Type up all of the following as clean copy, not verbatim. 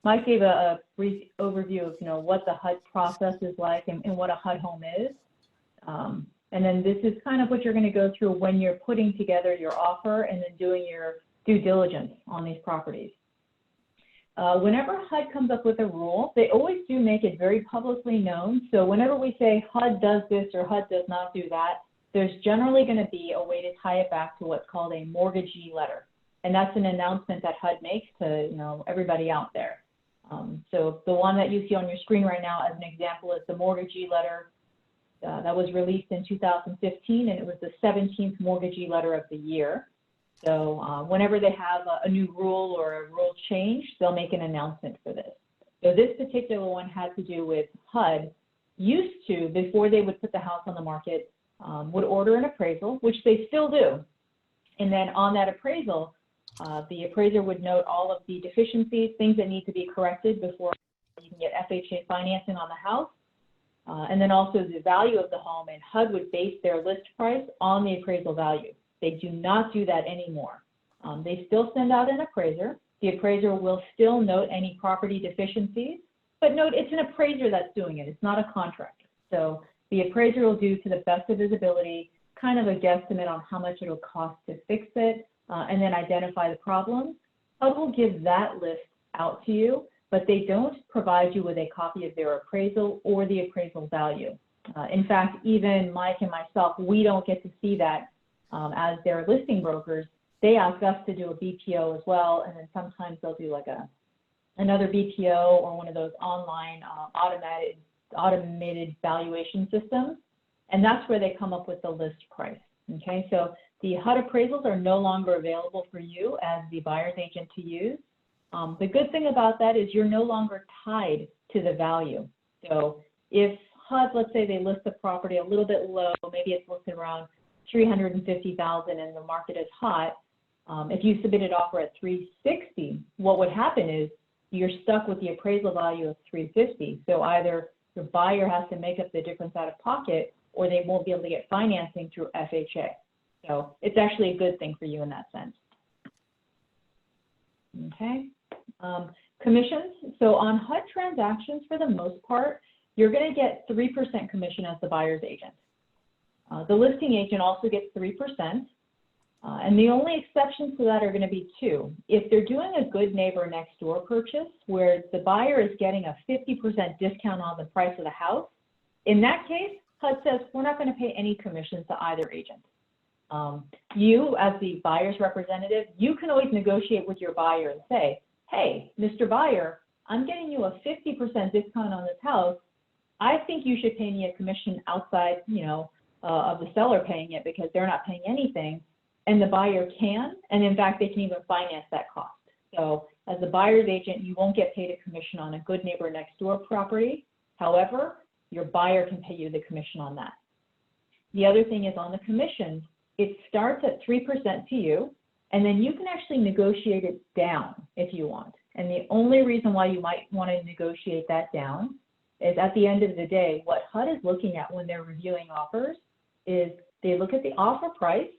Mike gave a brief overview of, what the HUD process is like and what a HUD home is. And then this is kind of what you're going to go through when you're putting together your offer and then doing your due diligence on these properties. Whenever HUD comes up with a rule, they always do make it very publicly known. So whenever we say HUD does this or HUD does not do that, there's generally going to be a way to tie it back to what's called a mortgagee letter. And that's an announcement that HUD makes to everybody out there. So the one that you see on your screen right now as an example is the mortgagee letter that was released in 2015, and it was the 17th mortgagee letter of the year. So whenever they have a new rule or a rule change, they'll make an announcement for this. So this particular one had to do with HUD used to, before they would put the house on the market, would order an appraisal, which they still do. And then on that appraisal, the appraiser would note all of the deficiencies, things that need to be corrected before you can get FHA financing on the house. And then also the value of the home, and HUD would base their list price on the appraisal value. They do not do that anymore. They still send out an appraiser. The appraiser will still note any property deficiencies, but note it's an appraiser that's doing it. It's not a contractor. So the appraiser will do, to the best of his ability, kind of a guesstimate on how much it'll cost to fix it, and then identify the problems. HUD will give that list out to you, but they don't provide you with a copy of their appraisal or the appraisal value. In fact, even Mike and myself, we don't get to see that as their listing brokers. They ask us to do a BPO as well, and then sometimes they'll do like another BPO or one of those online automated valuation systems, and that's where they come up with the list price. Okay, so the HUD appraisals are no longer available for you as the buyer's agent to use. The good thing about that is you're no longer tied to the value. So if HUD, let's say they list the property a little bit low, maybe it's listed around $350,000 and the market is hot, if you submitted offer at $360,000, what would happen is you're stuck with the appraisal value of $350,000. So either the buyer has to make up the difference out of pocket, or they won't be able to get financing through FHA. So it's actually a good thing for you in that sense. Okay. Commissions. So on HUD transactions, for the most part, you're going to get 3% commission as the buyer's agent. The listing agent also gets 3%. And the only exceptions to that are going to be two. If they're doing a good neighbor next door purchase where the buyer is getting a 50% discount on the price of the house, in that case, HUD says we're not going to pay any commissions to either agent. You, as the buyer's representative, you can always negotiate with your buyer and say, hey, Mr. Buyer, I'm getting you a 50% discount on this house. I think you should pay me a commission outside, of the seller paying it, because they're not paying anything. And the buyer can, and in fact, they can even finance that cost. So as the buyer's agent, you won't get paid a commission on a good neighbor next door property. However, your buyer can pay you the commission on that. The other thing is on the commissions, it starts at 3% to you, and then you can actually negotiate it down if you want. And the only reason why you might want to negotiate that down is at the end of the day, what HUD is looking at when they're reviewing offers is they look at the offer price,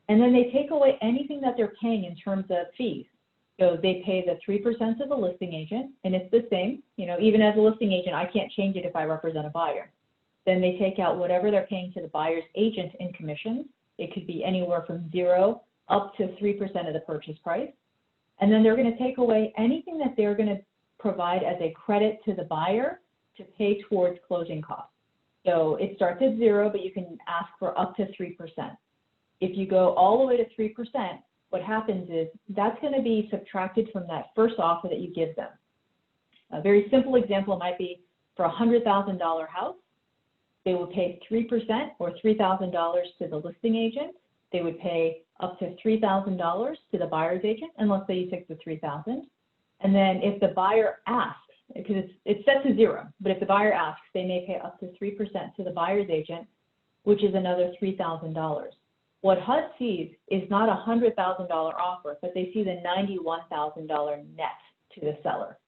and then they take away anything that they're paying in terms of fees. So they pay the 3% to the listing agent, and it's the same. Even as a listing agent, I can't change it if I represent a buyer. Then they take out whatever they're paying to the buyer's agent in commissions. It could be anywhere from 0 up to 3% of the purchase price. And then they're going to take away anything that they're going to provide as a credit to the buyer to pay towards closing costs. So it starts at 0, but you can ask for up to 3%. If you go all the way to 3%, what happens is that's going to be subtracted from that first offer that you give them. A very simple example might be for a $100,000 house, they would pay 3% or $3,000 to the listing agent. They would pay up to $3,000 to the buyer's agent, and let's say you take the $3,000. And then if the buyer asks, because it's set to 0, but if the buyer asks, they may pay up to 3% to the buyer's agent, which is another $3,000. What HUD sees is not a $100,000 offer, but they see the $91,000 net to the seller.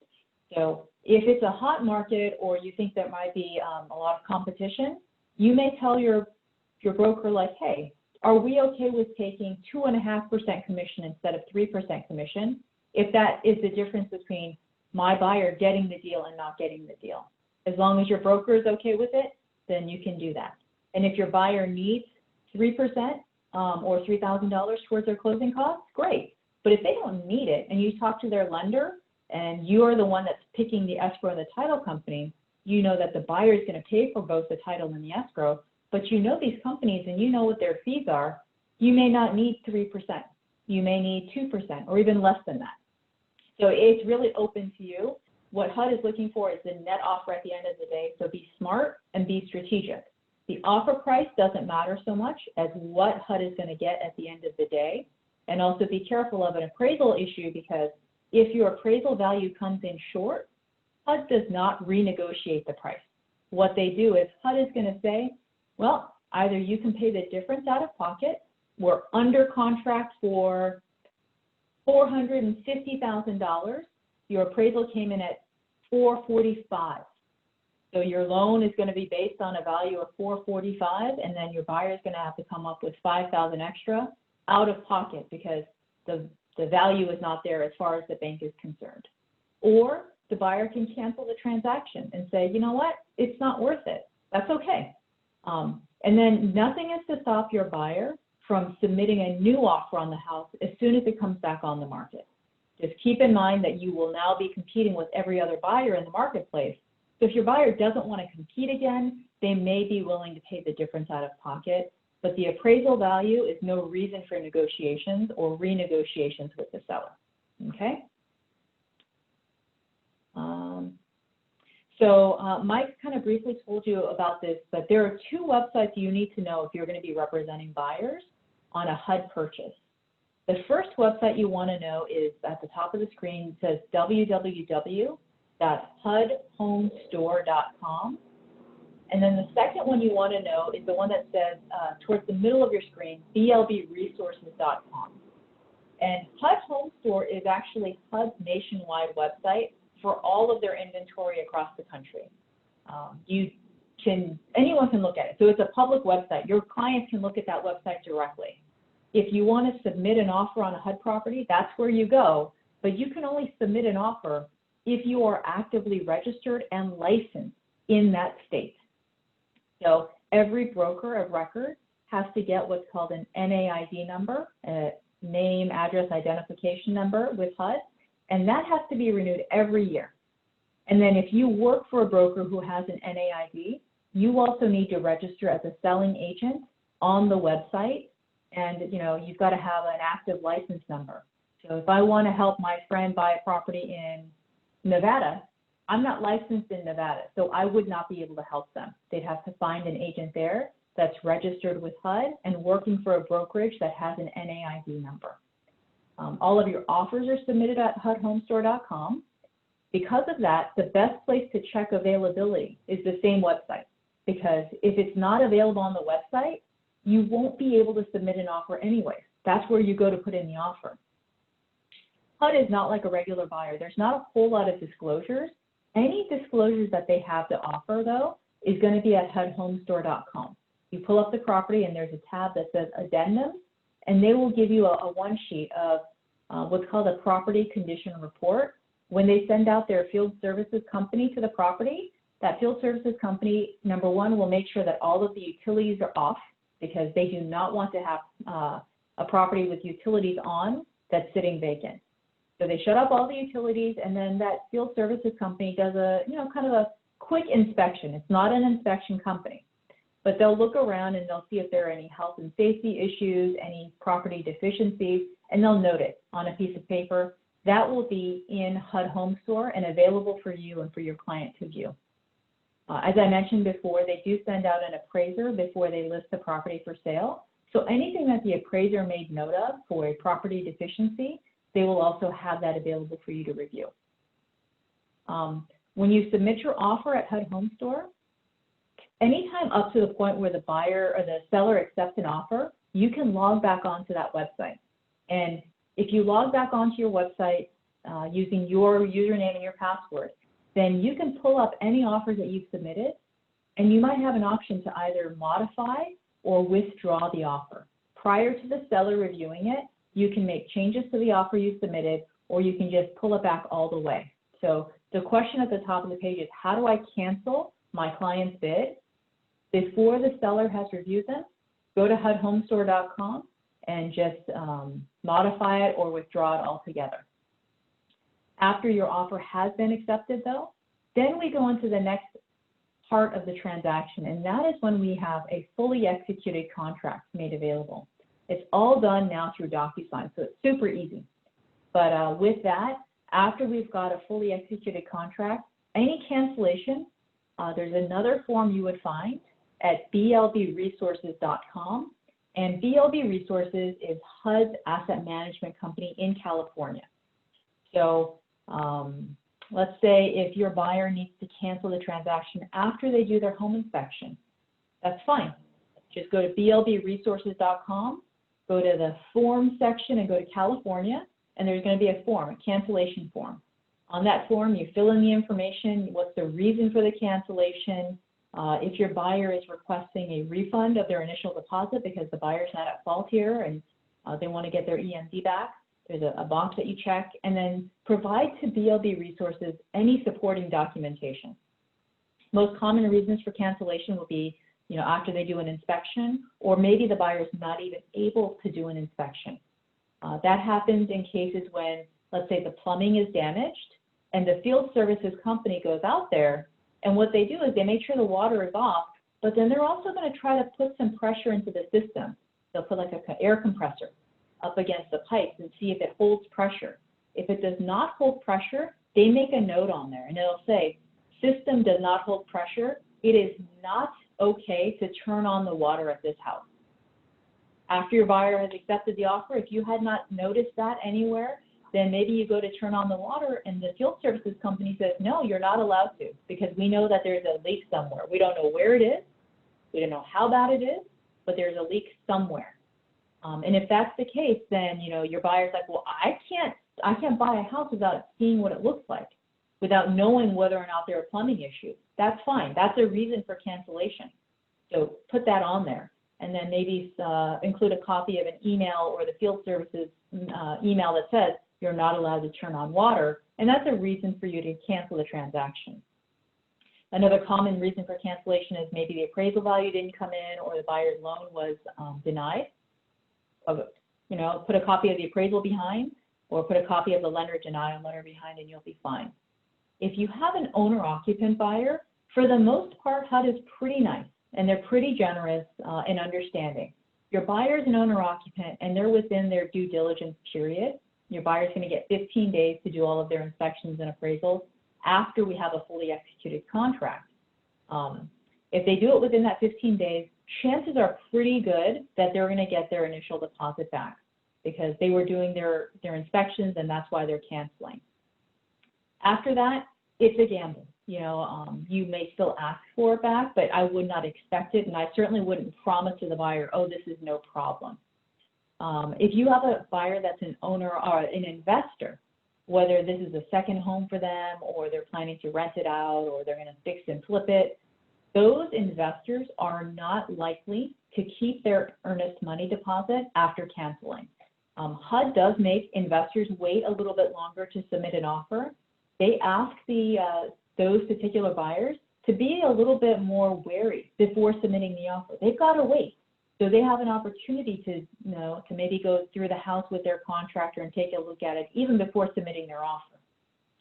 So if it's a hot market or you think there might be a lot of competition, you may tell your broker, like, hey, are we okay with taking 2.5% commission instead of 3% commission if that is the difference between my buyer getting the deal and not getting the deal? As long as your broker is okay with it, then you can do that. And if your buyer needs 3% or $3,000 towards their closing costs, great. But if they don't need it and you talk to their lender and you're the one that's picking the escrow and the title company, you know that the buyer is going to pay for both the title and the escrow, but you know these companies and you know what their fees are. You may not need 3%. You may need 2% or even less than that. So it's really open to you. What HUD is looking for is the net offer at the end of the day, so be smart and be strategic. The offer price doesn't matter so much as what HUD is going to get at the end of the day. And also be careful of an appraisal issue, because if your appraisal value comes in short, HUD does not renegotiate the price. What they do is HUD is going to say, well, either you can pay the difference out of pocket, we're under contract for $450,000, your appraisal came in at $445,000. So your loan is going to be based on a value of $445,000, and then your buyer is going to have to come up with $5,000 extra out of pocket because the value is not there as far as the bank is concerned. Or the buyer can cancel the transaction and say, you know what, it's not worth it. That's okay. And then nothing is to stop your buyer from submitting a new offer on the house as soon as it comes back on the market. Just keep in mind that you will now be competing with every other buyer in the marketplace. So if your buyer doesn't want to compete again, they may be willing to pay the difference out of pocket, but the appraisal value is no reason for negotiations or renegotiations with the seller, okay? Mike kind of briefly told you about this, but there are two websites you need to know if you're going to be representing buyers on a HUD purchase. The first website you want to know is at the top of the screen. It says www.hudhomestore.com. And then the second one you want to know is the one that says towards the middle of your screen, blbresources.com. And HUD Home Store is actually HUD's nationwide website for all of their inventory across the country. Anyone can look at it. So it's a public website. Your clients can look at that website directly. If you want to submit an offer on a HUD property, that's where you go. But you can only submit an offer if you are actively registered and licensed in that state. So every broker of record has to get what's called an NAID number, a name, address, identification number with HUD, and that has to be renewed every year. And then if you work for a broker who has an NAID, you also need to register as a selling agent on the website, and you've got to have an active license number. So if I want to help my friend buy a property in Nevada, I'm not licensed in Nevada, so I would not be able to help them. They'd have to find an agent there that's registered with HUD and working for a brokerage that has an NAID number. All of your offers are submitted at hudhomestore.com. Because of that, the best place to check availability is the same website, because if it's not available on the website, you won't be able to submit an offer anyway. That's where you go to put in the offer. HUD is not like a regular buyer. There's not a whole lot of disclosures. Any disclosures that they have to offer, though, is going to be at hudhomestore.com. You pull up the property and there's a tab that says Addendum, and they will give you a one sheet of what's called a property condition report. When they send out their field services company to the property, that field services company, number one, will make sure that all of the utilities are off, because they do not want to have a property with utilities on that's sitting vacant. So they shut off all the utilities, and then that field services company does a, kind of a quick inspection. It's not an inspection company, but they'll look around and they'll see if there are any health and safety issues, any property deficiencies, and they'll note it on a piece of paper. That will be in HUD Home Store and available for you and for your client to view. As I mentioned before, they do send out an appraiser before they list the property for sale. So anything that the appraiser made note of for a property deficiency, they will also have that available for you to review. When you submit your offer at HUD Home Store, anytime up to the point where the buyer or the seller accepts an offer, you can log back onto that website. And if you log back onto your website using your username and your password, then you can pull up any offers that you've submitted, and you might have an option to either modify or withdraw the offer. prior to the seller reviewing it, you can make changes to the offer you submitted, or you can just pull it back all the way. So the question at the top of the page is, how do I cancel my client's bid? Before the seller has reviewed them, go to HUDHomestore.com and just modify it or withdraw it altogether. After your offer has been accepted though, then we go on to the next part of the transaction, and that is when we have a fully executed contract made available. It's all done now through DocuSign, so it's super easy. But with that, after we've got a fully executed contract, any cancellation, there's another form you would find at blbresources.com, and BLB Resources is HUD's asset management company in California. So let's say if your buyer needs to cancel the transaction after they do their home inspection, that's fine. Just go to blbresources.com, go to the form section and go to California, and there's going to be a form, a cancellation form. On that form, you fill in the information, what's the reason for the cancellation, if your buyer is requesting a refund of their initial deposit because the buyer's not at fault here and they want to get their EMD back, there's a box that you check, and then provide to BLB Resources any supporting documentation. Most common reasons for cancellation will be, after they do an inspection, or maybe the buyer's not even able to do an inspection. That happens in cases when, let's say, the plumbing is damaged and the field services company goes out there, and what they do is they make sure the water is off, but then they're also going to try to put some pressure into the system. They'll put like an air compressor up against the pipes and see if it holds pressure. If it does not hold pressure, they make a note on there and it'll say, system does not hold pressure. It is not okay to turn on the water at this house. After your buyer has accepted the offer, if you had not noticed that anywhere, then maybe you go to turn on the water and the field services company says, no, you're not allowed to, because we know that there's a leak somewhere. We don't know where it is. We don't know how bad it is, but there's a leak somewhere. And if that's the case, then your buyer's like, well, I can't buy a house without seeing what it looks like, without knowing whether or not there are plumbing issues. That's fine. That's a reason for cancellation. So put that on there, and then maybe include a copy of an email or the field services email that says you're not allowed to turn on water, and that's a reason for you to cancel the transaction. Another common reason for cancellation is maybe the appraisal value didn't come in or the buyer's loan was denied. Put a copy of the appraisal behind, or put a copy of the lender denial letter behind, and you'll be fine. If you have an owner-occupant buyer, for the most part, HUD is pretty nice, and they're pretty generous and understanding. Your buyer is an owner-occupant, and they're within their due diligence period. Your buyer's going to get 15 days to do all of their inspections and appraisals after we have a fully executed contract. If they do it within that 15 days, chances are pretty good that they're going to get their initial deposit back because they were doing their inspections, and that's why they're canceling. After that, it's a gamble. You may still ask for it back, but I would not expect it, and I certainly wouldn't promise to the buyer, oh, this is no problem. If you have a buyer that's an owner or an investor, whether this is a second home for them or they're planning to rent it out or they're going to fix and flip it, those investors are not likely to keep their earnest money deposit after canceling. HUD does make investors wait a little bit longer to submit an offer. They ask those particular buyers to be a little bit more wary before submitting the offer. They've got to wait. So they have an opportunity to maybe go through the house with their contractor and take a look at it even before submitting their offer.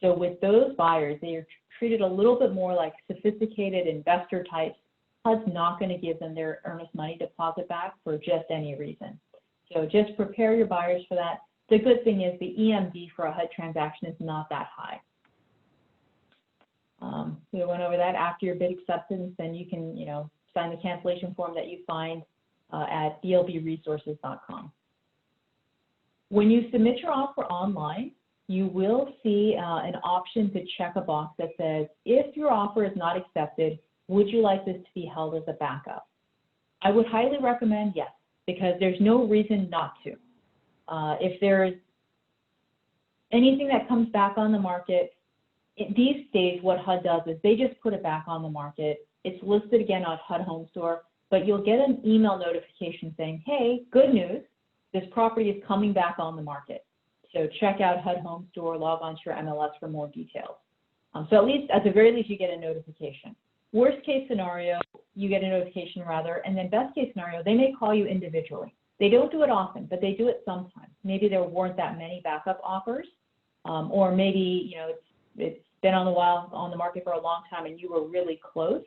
So with those buyers, they are treated a little bit more like sophisticated investor types. HUD's not going to give them their earnest money deposit back for just any reason. So just prepare your buyers for that. The good thing is the EMD for a HUD transaction is not that high. We went over that. After your bid acceptance, then you can sign the cancellation form that you find at blbresources.com. When you submit your offer online, you will see an option to check a box that says, if your offer is not accepted, would you like this to be held as a backup? I would highly recommend yes, because there's no reason not to. If there's anything that comes back on the market, these days what HUD does is they just put it back on the market. It's listed again on HUD Home Store, but you'll get an email notification saying, hey, good news, this property is coming back on the market. So check out HUD Home Store, log on to your MLS for more details. So at the very least, you get a notification. Worst case scenario, you get a notification rather, and then best case scenario, they may call you individually. They don't do it often, but they do it sometimes. Maybe there weren't that many backup offers, or maybe, you know, it's been on the market for a long time and you were really close.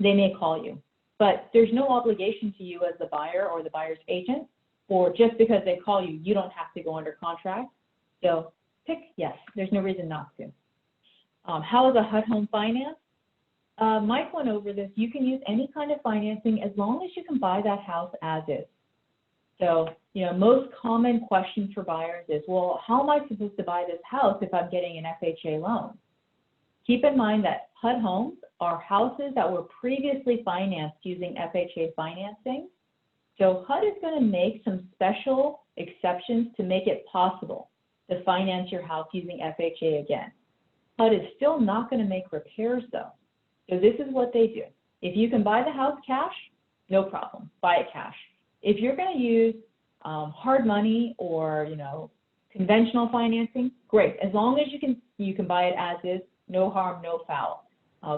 They may call you, but there's no obligation to you as the buyer or the buyer's agent, or just because they call you, you don't have to go under contract. So pick yes, there's no reason not to. How is a HUD home financed? Mike went over this. You can use any kind of financing as long as you can buy that house as is. So, you know, most common questions for buyers is, well, how am I supposed to buy this house if I'm getting an FHA loan? Keep in mind that HUD homes are houses that were previously financed using FHA financing. So HUD is going to make some special exceptions to make it possible to finance your house using FHA again. HUD is still not going to make repairs though. So this is what they do. If you can buy the house cash, no problem, buy it cash. If you're going to use hard money or, you know, conventional financing, great. As long as you can buy it as is, no harm, no foul.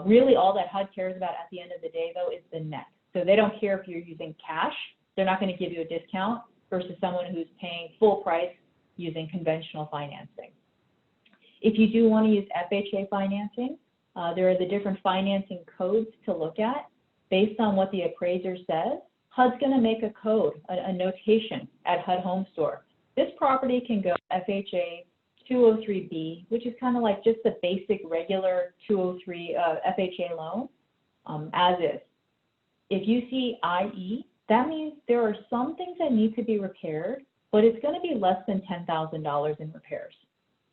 Really all that HUD cares about at the end of the day though is the net. So they don't care if you're using cash. They're not going to give you a discount versus someone who's paying full price using conventional financing. If you do want to use FHA financing, there are the different financing codes to look at based on what the appraiser says. HUD's going to make a code, a notation at HUD Home Store. This property can go FHA 203B, which is kind of like just the basic regular 203 FHA loan, as is. If you see IE, that means there are some things that need to be repaired, but it's going to be less than $10,000 in repairs.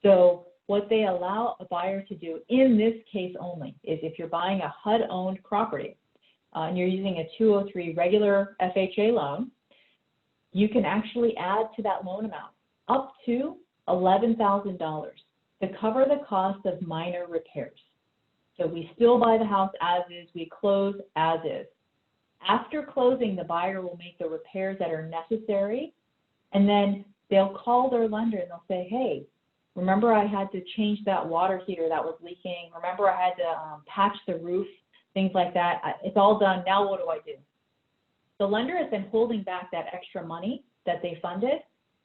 So what they allow a buyer to do in this case only is if you're buying a HUD-owned property and you're using a 203 regular FHA loan, you can actually add to that loan amount up to $11,000 to cover the cost of minor repairs. So we still buy the house as is, we close as is. After closing, the buyer will make the repairs that are necessary, and then they'll call their lender and they'll say, hey, remember I had to change that water heater that was leaking. Remember I had to patch the roof, things like that. It's all done. Now what do I do? The lender has been holding back that extra money that they funded,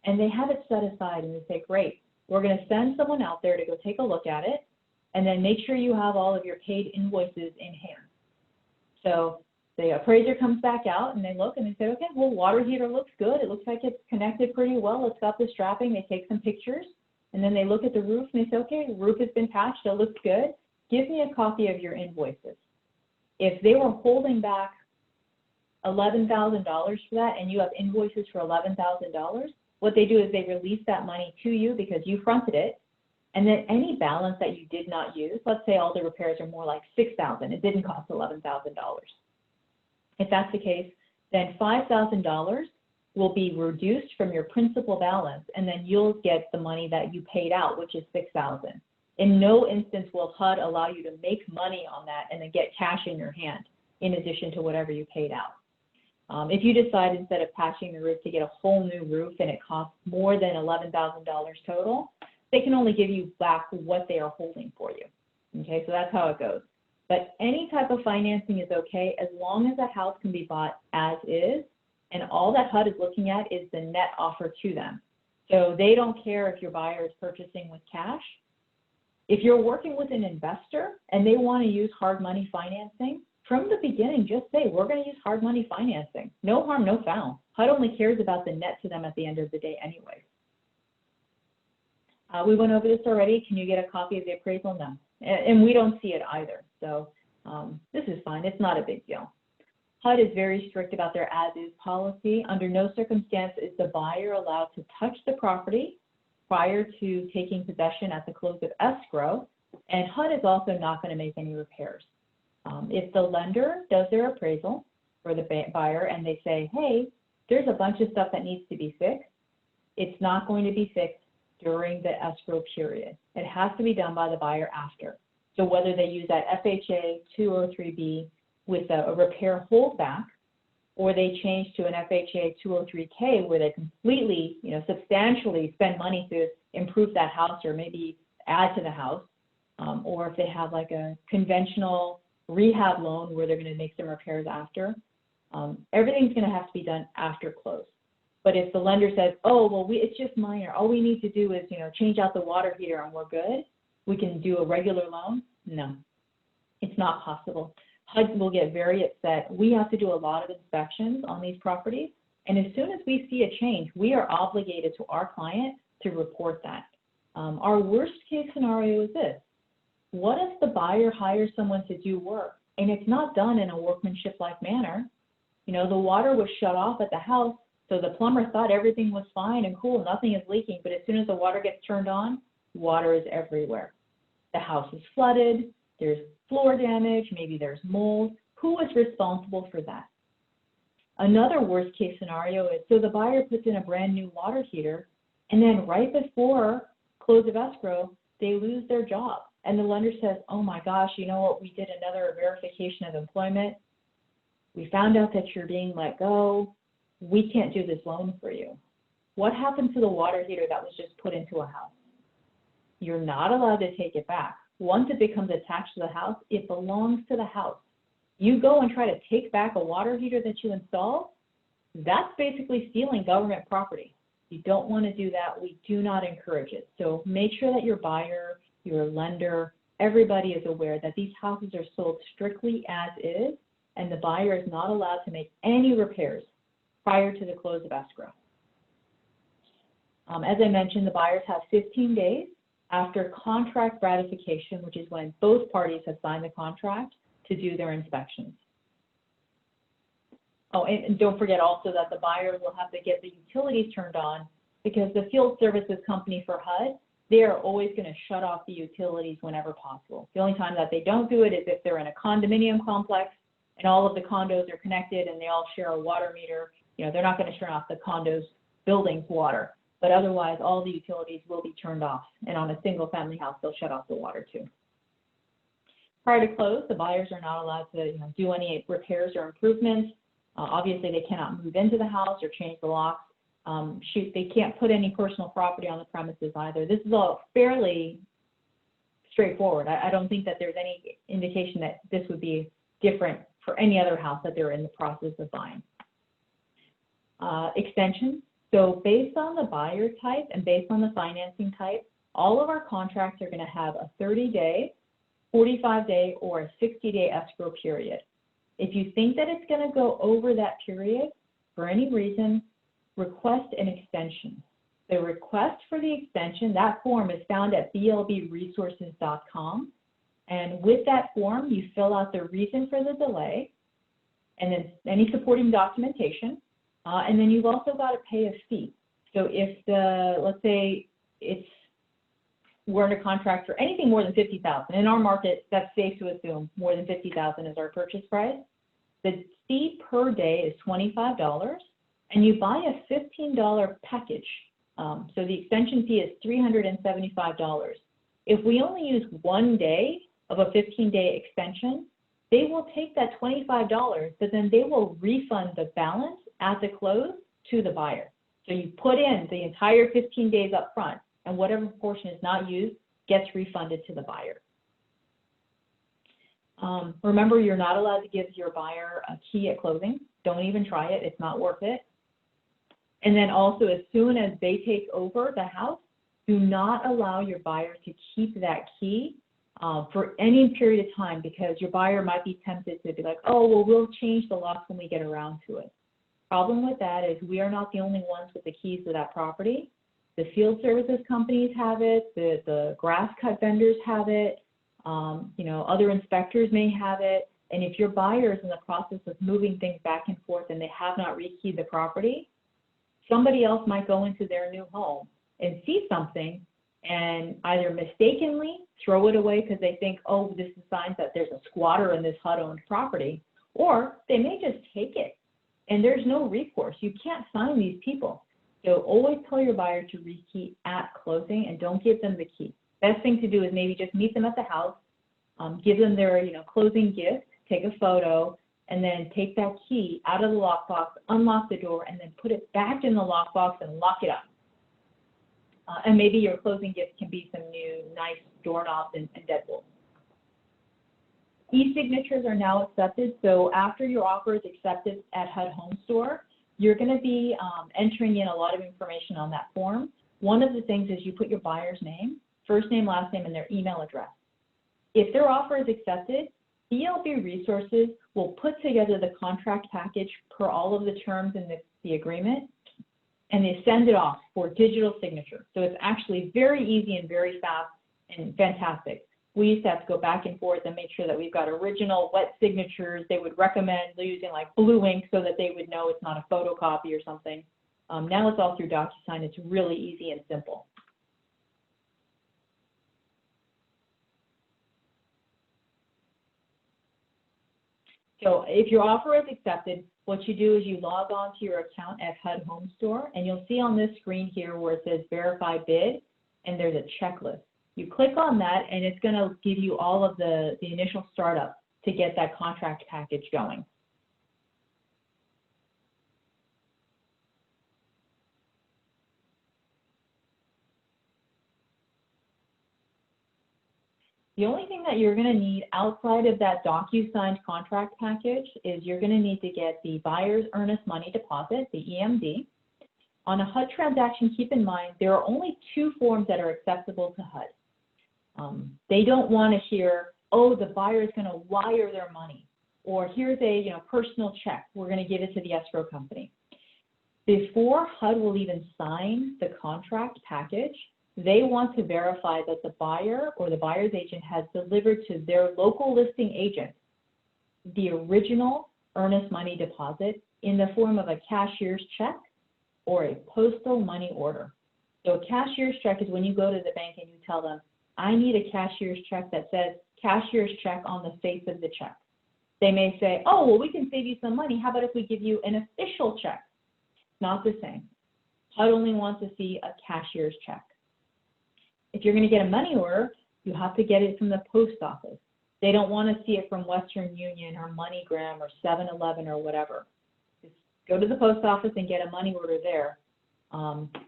and they have it set aside, and they say, great, we're going to send someone out there to go take a look at it, and then make sure you have all of your paid invoices in hand. So the appraiser comes back out and they look and they say, okay, well, water heater looks good. It looks like it's connected pretty well. It's got the strapping. They take some pictures. And then they look at the roof and they say, okay, the roof has been patched, it looks good. Give me a copy of your invoices. If they were holding back $11,000 for that and you have invoices for $11,000, what they do is they release that money to you because you fronted it. And then any balance that you did not use, let's say all the repairs are more like $6,000, it didn't cost $11,000. If that's the case, then $5,000 will be reduced from your principal balance, and then you'll get the money that you paid out, which is $6,000. In no instance will HUD allow you to make money on that and then get cash in your hand in addition to whatever you paid out. If you decide instead of patching the roof to get a whole new roof and it costs more than $11,000 total, they can only give you back what they are holding for you. Okay, so that's how it goes. But any type of financing is okay as long as that house can be bought as is, and all that HUD is looking at is the net offer to them. So they don't care if your buyer is purchasing with cash. If you're working with an investor and they want to use hard money financing, from the beginning, just say, we're going to use hard money financing. No harm, no foul. HUD only cares about the net to them at the end of the day anyway. We went over this already. Can you get a copy of the appraisal? No. And we don't see it either. So this is fine. It's not a big deal. HUD is very strict about their as-is policy. Under no circumstance is the buyer allowed to touch the property prior to taking possession at the close of escrow. And HUD is also not going to make any repairs. If the lender does their appraisal for the buyer and they say, hey, there's a bunch of stuff that needs to be fixed, it's not going to be fixed during the escrow period. It has to be done by the buyer after. So whether they use that FHA 203B with a repair holdback, or they change to an FHA 203K where they completely, substantially spend money to improve that house or maybe add to the house, or if they have like a conventional rehab loan where they're going to make some repairs after, everything's going to have to be done after close. But if the lender says, oh, well, it's just minor, all we need to do is, change out the water heater and we're good, we can do a regular loan, no, it's not possible. HUD will get very upset. We have to do a lot of inspections on these properties, and as soon as we see a change, we are obligated to our client to report that. Our worst case scenario is this. What if the buyer hires someone to do work and it's not done in a workmanship-like manner? The water was shut off at the house, so the plumber thought everything was fine and cool, nothing is leaking, but as soon as the water gets turned on, water is everywhere. The house is flooded, there's floor damage, maybe there's mold. Who is responsible for that? Another worst case scenario is, so the buyer puts in a brand new water heater, and then right before close of escrow, they lose their job. And the lender says, oh my gosh, you know what, we did another verification of employment. We found out that you're being let go. We can't do this loan for you. What happened to the water heater that was just put into a house? You're not allowed to take it back. Once it becomes attached to the house, it belongs to the house. You go and try to take back a water heater that you installed, that's basically stealing government property. You don't want to do that. We do not encourage it. So make sure that your buyer, your lender, everybody is aware that these houses are sold strictly as is, and the buyer is not allowed to make any repairs prior to the close of escrow. As I mentioned, the buyers have 15 days after contract ratification, which is when both parties have signed the contract, to do their inspections. Oh, and don't forget also that the buyer will have to get the utilities turned on, because the field services company for HUD, they are always going to shut off the utilities whenever possible. The only time that they don't do it is if they're in a condominium complex and all of the condos are connected and they all share a water meter. They're not going to turn off the condos building's water, but otherwise all the utilities will be turned off. And on a single family house, they'll shut off the water too. Prior to close, the buyers are not allowed to do any repairs or improvements. Obviously, they cannot move into the house or change the locks. They can't put any personal property on the premises either. This is all fairly straightforward. I don't think that there's any indication that this would be different for any other house that they're in the process of buying. Extension. So based on the buyer type and based on the financing type, all of our contracts are going to have a 30-day, 45-day, or a 60-day escrow period. If you think that it's going to go over that period for any reason, request an extension. The request for the extension, that form is found at blbresources.com. And with that form, you fill out the reason for the delay and then any supporting documentation. And then you've also got to pay a fee. So if let's say we're under contract for anything more than $50,000. In our market, that's safe to assume more than $50,000 is our purchase price. The fee per day is $25, and you buy a $15 package. So the extension fee is $375. If we only use 1 day of a 15-day extension, they will take that $25, but then they will refund the balance at the close to the buyer. So you put in the entire 15 days up front, and whatever portion is not used gets refunded to the buyer. Remember, you're not allowed to give your buyer a key at closing. Don't even try it. It's not worth it. And then also, as soon as they take over the house, do not allow your buyer to keep that key for any period of time, because your buyer might be tempted to be like, oh, well, we'll change the locks when we get around to it. Problem with that is we are not the only ones with the keys to that property. The field services companies have it, the grass cut vendors have it, other inspectors may have it. And if your buyer is in the process of moving things back and forth and they have not rekeyed the property, somebody else might go into their new home and see something and either mistakenly throw it away because they think, oh, this is signs that there's a squatter in this HUD-owned property, or they may just take it and there's no recourse. You can't find these people. So always tell your buyer to rekey at closing and don't give them the key. Best thing to do is maybe just meet them at the house, give them their closing gift, take a photo, and then take that key out of the lockbox, unlock the door, and then put it back in the lockbox and lock it up. And maybe your closing gift can be some new nice doorknobs and deadbolts. E-signatures are now accepted, so after your offer is accepted at HUD Home Store, you're going to be entering in a lot of information on that form. One of the things is you put your buyer's name, first name, last name, and their email address. If their offer is accepted, ELB Resources will put together the contract package per all of the terms in the agreement, and they send it off for digital signature. So it's actually very easy and very fast and fantastic. We used to have to go back and forth and make sure that we've got original wet signatures. They would recommend using like blue ink so that they would know it's not a photocopy or something. Now it's all through DocuSign. It's really easy and simple. So if your offer is accepted, what you do is you log on to your account at HUD Home Store, and you'll see on this screen here where it says Verify Bid, and there's a checklist. You click on that, and it's going to give you all of the initial startup to get that contract package going. The only thing that you're going to need outside of that DocuSign contract package is you're going to need to get the buyer's earnest money deposit, the EMD. On a HUD transaction, keep in mind there are only two forms that are acceptable to HUD. They don't want to hear, oh, the buyer is going to wire their money, or here's a personal check. We're going to give it to the escrow company. Before HUD will even sign the contract package, they want to verify that the buyer or the buyer's agent has delivered to their local listing agent the original earnest money deposit in the form of a cashier's check or a postal money order. So a cashier's check is when you go to the bank and you tell them, I need a cashier's check that says cashier's check on the face of the check. They may say, oh, well, we can save you some money. How about if we give you an official check? Not the same. HUD only wants to see a cashier's check. If you're going to get a money order, you have to get it from the post office. They don't want to see it from Western Union or MoneyGram or 7-Eleven or whatever. Just go to the post office and get a money order there.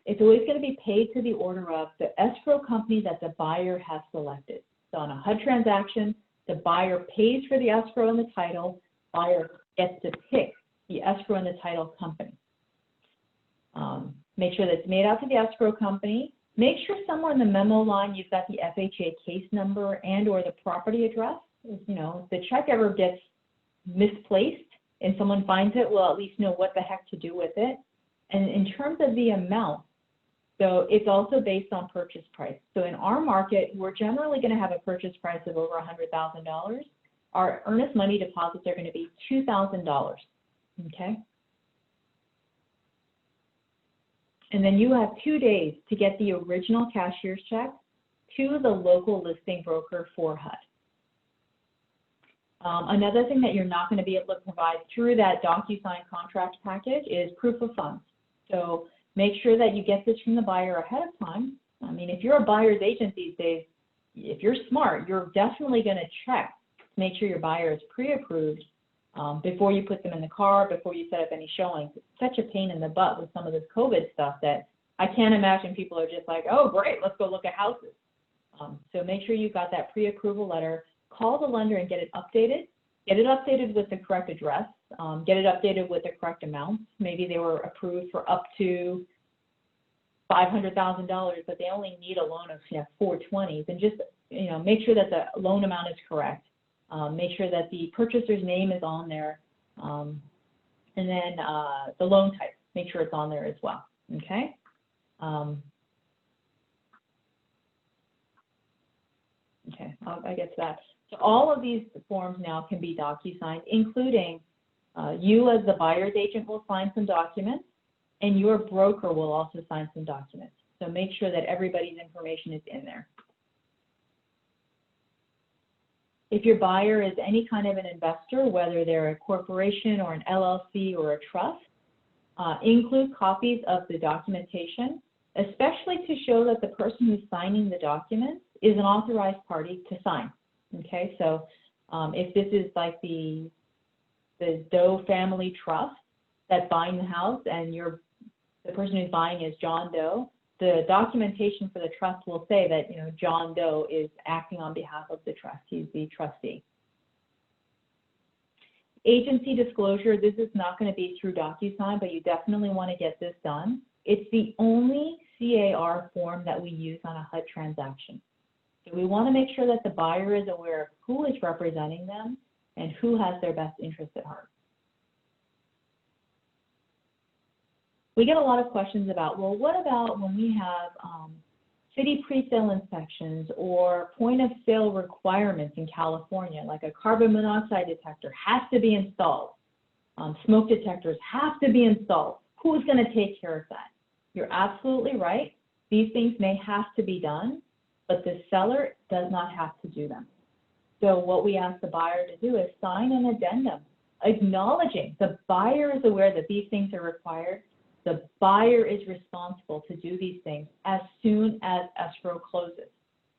It's always going to be paid to the order of the escrow company that the buyer has selected. So on a HUD transaction, the buyer pays for the escrow and the title. Buyer gets to pick the escrow and the title company. Make sure that it's made out to the escrow company. Make sure somewhere in the memo line you've got the FHA case number and or the property address. If the check ever gets misplaced and someone finds it, we'll at least know what the heck to do with it. And in terms of the amount, so it's also based on purchase price. So in our market, we're generally going to have a purchase price of over $100,000. Our earnest money deposits are going to be $2,000, okay? And then you have 2 days to get the original cashier's check to the local listing broker for HUD. Another thing that you're not going to be able to provide through that DocuSign contract package is proof of funds. So make sure that you get this from the buyer ahead of time. I mean, if you're a buyer's agent these days, if you're smart, you're definitely going to check to make sure your buyer is pre-approved before you put them in the car, before you set up any showings. It's such a pain in the butt with some of this COVID stuff that I can't imagine people are just like, oh, great, let's go look at houses. So make sure you've got that pre-approval letter. Call the lender and get it updated. Get it updated with the correct address. Get it updated with the correct amount. Maybe they were approved for up to $500,000, but they only need a loan of $420,000. And just make sure that the loan amount is correct. Make sure that the purchaser's name is on there, and then the loan type. Make sure it's on there as well. Okay. Okay, I get to that. So all of these forms now can be DocuSigned, including you as the buyer's agent will sign some documents, and your broker will also sign some documents. So make sure that everybody's information is in there. If your buyer is any kind of an investor, whether they're a corporation or an LLC or a trust, include copies of the documentation, especially to show that the person who's signing the documents is an authorized party to sign. Okay, so If this is like the Doe family trust that's buying the house and the person who's buying is John Doe, the documentation for the trust will say that, you know, John Doe is acting on behalf of the trust. He's the trustee. Agency disclosure, this is not going to be through DocuSign, but you definitely want to get this done. It's the only CAR form that we use on a HUD transaction. So we want to make sure that the buyer is aware of who is representing them and who has their best interest at heart. We get a lot of questions about, well, what about when we have city presale inspections or point of sale requirements in California, like a carbon monoxide detector has to be installed, smoke detectors have to be installed. Who's going to take care of that? You're absolutely right. These things may have to be done, but the seller does not have to do them. So what we ask the buyer to do is sign an addendum acknowledging the buyer is aware that these things are required. The buyer is responsible to do these things as soon as escrow closes,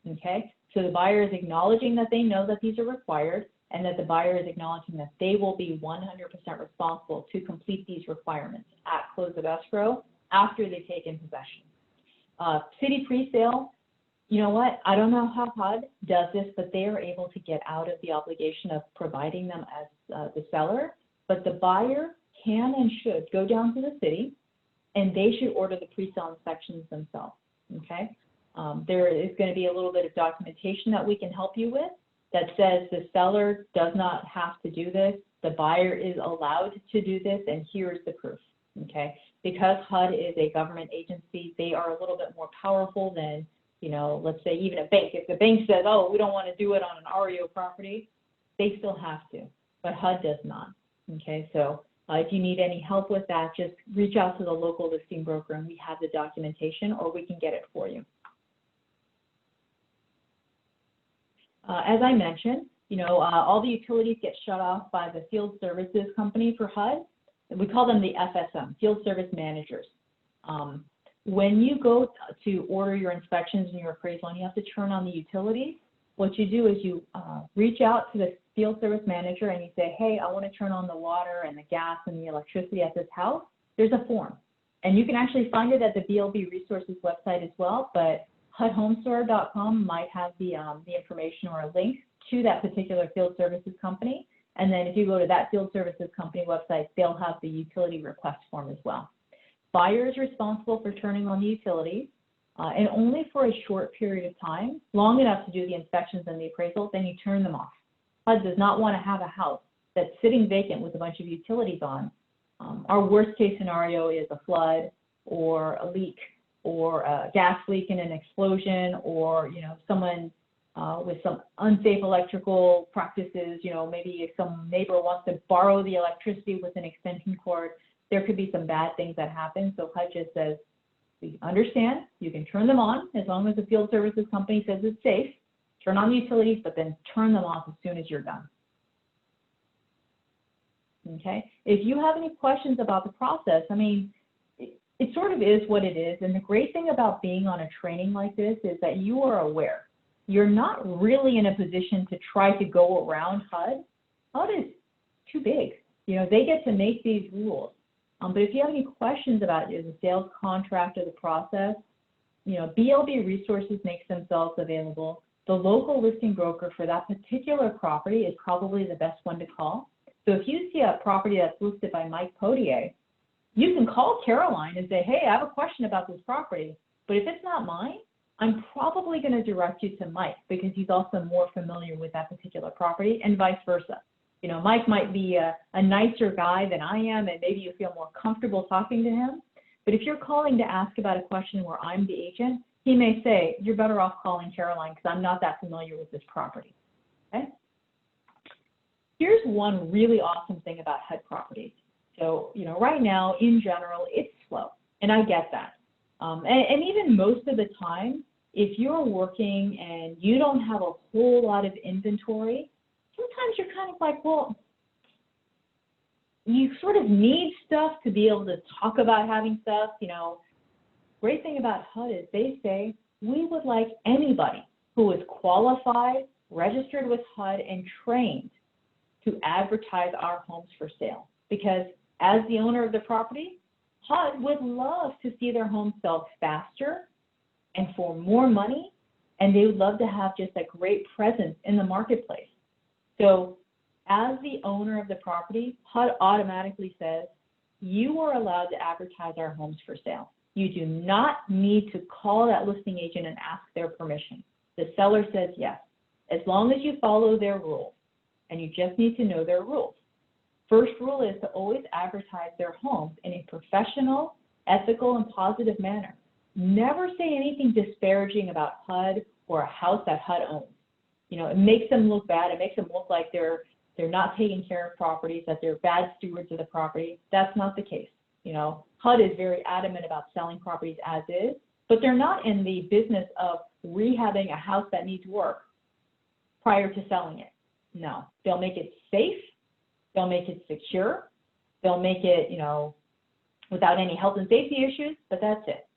okay? So the buyer is acknowledging that they know that these are required and that the buyer is acknowledging that they will be 100% responsible to complete these requirements at close of escrow after they've taken possession. City presale, you know what? I don't know how HUD does this, but they are able to get out of the obligation of providing them as the seller, but the buyer can and should go down to the city and they should order the pre-sale inspections themselves, okay? There is going to be a little bit of documentation that we can help you with that says the seller does not have to do this, the buyer is allowed to do this, and here's the proof, okay? Because HUD is a government agency, they are a little bit more powerful than, you know, let's say even a bank. If the bank says, oh, we don't want to do it on an REO property, they still have to, but HUD does not, okay? So if you need any help with that, just reach out to the local listing broker and we have the documentation or we can get it for you. As I mentioned, you know, all the utilities get shut off by the field services company for HUD. We call them the FSM, field service managers. When you go to order your inspections and your appraisal and you have to turn on the utilities, what you do is you reach out to the field service manager and you say, hey, I want to turn on the water and the gas and the electricity at this house. There's a form. And you can actually find it at the BLB Resources website as well, but HUDHomestore.com might have the information or a link to that particular field services company. And then if you go to that field services company website, they'll have the utility request form as well. Buyer is responsible for turning on the utilities. And only for a short period of time, long enough to do the inspections and the appraisal, then you turn them off. HUD does not want to have a house that's sitting vacant with a bunch of utilities on. Our worst case scenario is a flood or a leak or a gas leak in an explosion or, you know, someone with some unsafe electrical practices, you know, maybe if some neighbor wants to borrow the electricity with an extension cord, there could be some bad things that happen. So HUD just says, we understand, you can turn them on as long as the field services company says it's safe. Turn on the utilities, but then turn them off as soon as you're done. Okay, if you have any questions about the process, I mean, it sort of is what it is. And the great thing about being on a training like this is that you are aware. You're not really in a position to try to go around HUD. HUD is too big. You know, they get to make these rules. But if you have any questions about the sales contract or the process, you know, BLB Resources makes themselves available. The local listing broker for that particular property is probably the best one to call. So if you see a property that's listed by Mike Potier, you can call Caroline and say, hey, I have a question about this property. But if it's not mine, I'm probably going to direct you to Mike because he's also more familiar with that particular property and vice versa. You know, Mike might be a nicer guy than I am, and maybe you feel more comfortable talking to him. But if you're calling to ask about a question where I'm the agent, he may say, you're better off calling Caroline because I'm not that familiar with this property. Okay? Here's one really awesome thing about HUD properties. So, you know, right now, in general, it's slow, and I get that. And even most of the time, if you're working and you don't have a whole lot of inventory, sometimes you're kind of like, well, you sort of need stuff to be able to talk about having stuff. You know, great thing about HUD is they say, we would like anybody who is qualified registered with HUD, and trained to advertise our homes for sale. Because as the owner of the property, HUD would love to see their home sell faster and for more money, and they would love to have just a great presence in the marketplace. So as the owner of the property, HUD automatically says, you are allowed to advertise our homes for sale. You do not need to call that listing agent and ask their permission. The seller says yes, as long as you follow their rules, and you just need to know their rules. First rule is to always advertise their homes in a professional, ethical, and positive manner. Never say anything disparaging about HUD or a house that HUD owns. You know, it makes them look bad. It makes them look like they're not taking care of properties, that they're bad stewards of the property. That's not the case. You know, HUD is very adamant about selling properties as is, but they're not in the business of rehabbing a house that needs work prior to selling it. No, they'll make it safe. They'll make it secure. They'll make it, you know, without any health and safety issues, but that's it.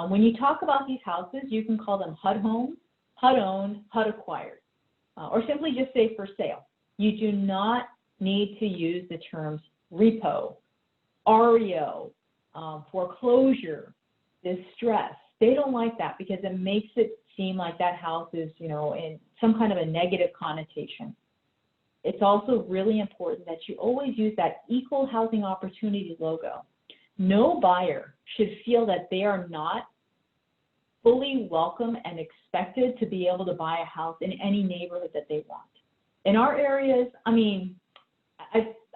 When you talk about these houses, you can call them HUD Home, HUD Owned, HUD Acquired, or simply just say for sale. You do not need to use the terms repo, REO, foreclosure, distress. They don't like that because it makes it seem like that house is, you know, in some kind of a negative connotation. It's also really important that you always use that equal housing opportunity logo. No buyer should feel that they are not fully welcome and expected to be able to buy a house in any neighborhood that they want. In our areas, I mean,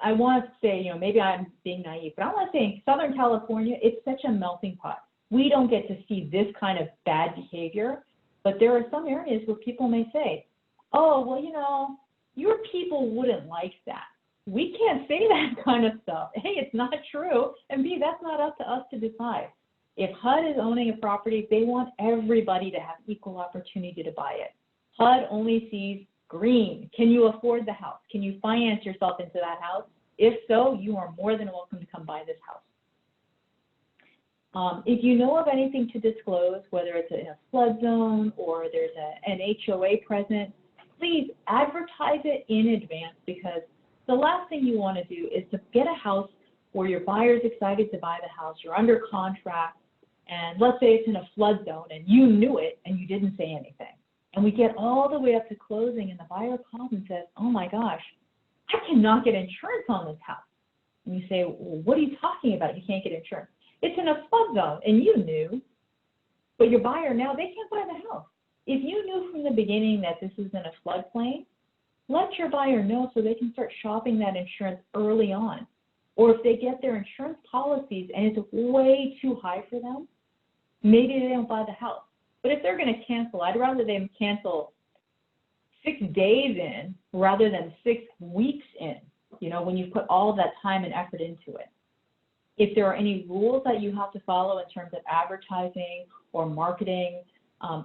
I want to say, you know, maybe I'm being naive, but I want to say in Southern California, it's such a melting pot. We don't get to see this kind of bad behavior, but there are some areas where people may say, oh, well, you know, your people wouldn't like that. We can't say that kind of stuff. A, it's not true, and B, that's not up to us to decide. If HUD is owning a property, they want everybody to have equal opportunity to buy it. HUD only sees green. Can you afford the house? Can you finance yourself into that house? If so, you are more than welcome to come buy this house. If you know of anything to disclose, whether it's in a flood zone or there's an HOA present, please advertise it in advance, because the last thing you want to do is to get a house where your buyer's excited to buy the house, you're under contract, and let's say it's in a flood zone and you knew it and you didn't say anything. And we get all the way up to closing and the buyer calls and says, oh my gosh, I cannot get insurance on this house. And you say, well, what are you talking about? You can't get insurance. It's in a flood zone and you knew, but your buyer now, they can't buy the house. If you knew from the beginning that this is in a floodplain, let your buyer know so they can start shopping that insurance early on. Or if they get their insurance policies and it's way too high for them, maybe they don't buy the house. But if they're going to cancel, I'd rather them cancel 6 days in rather than 6 weeks in, you know, when you put all of that time and effort into it. If there are any rules that you have to follow in terms of advertising or marketing,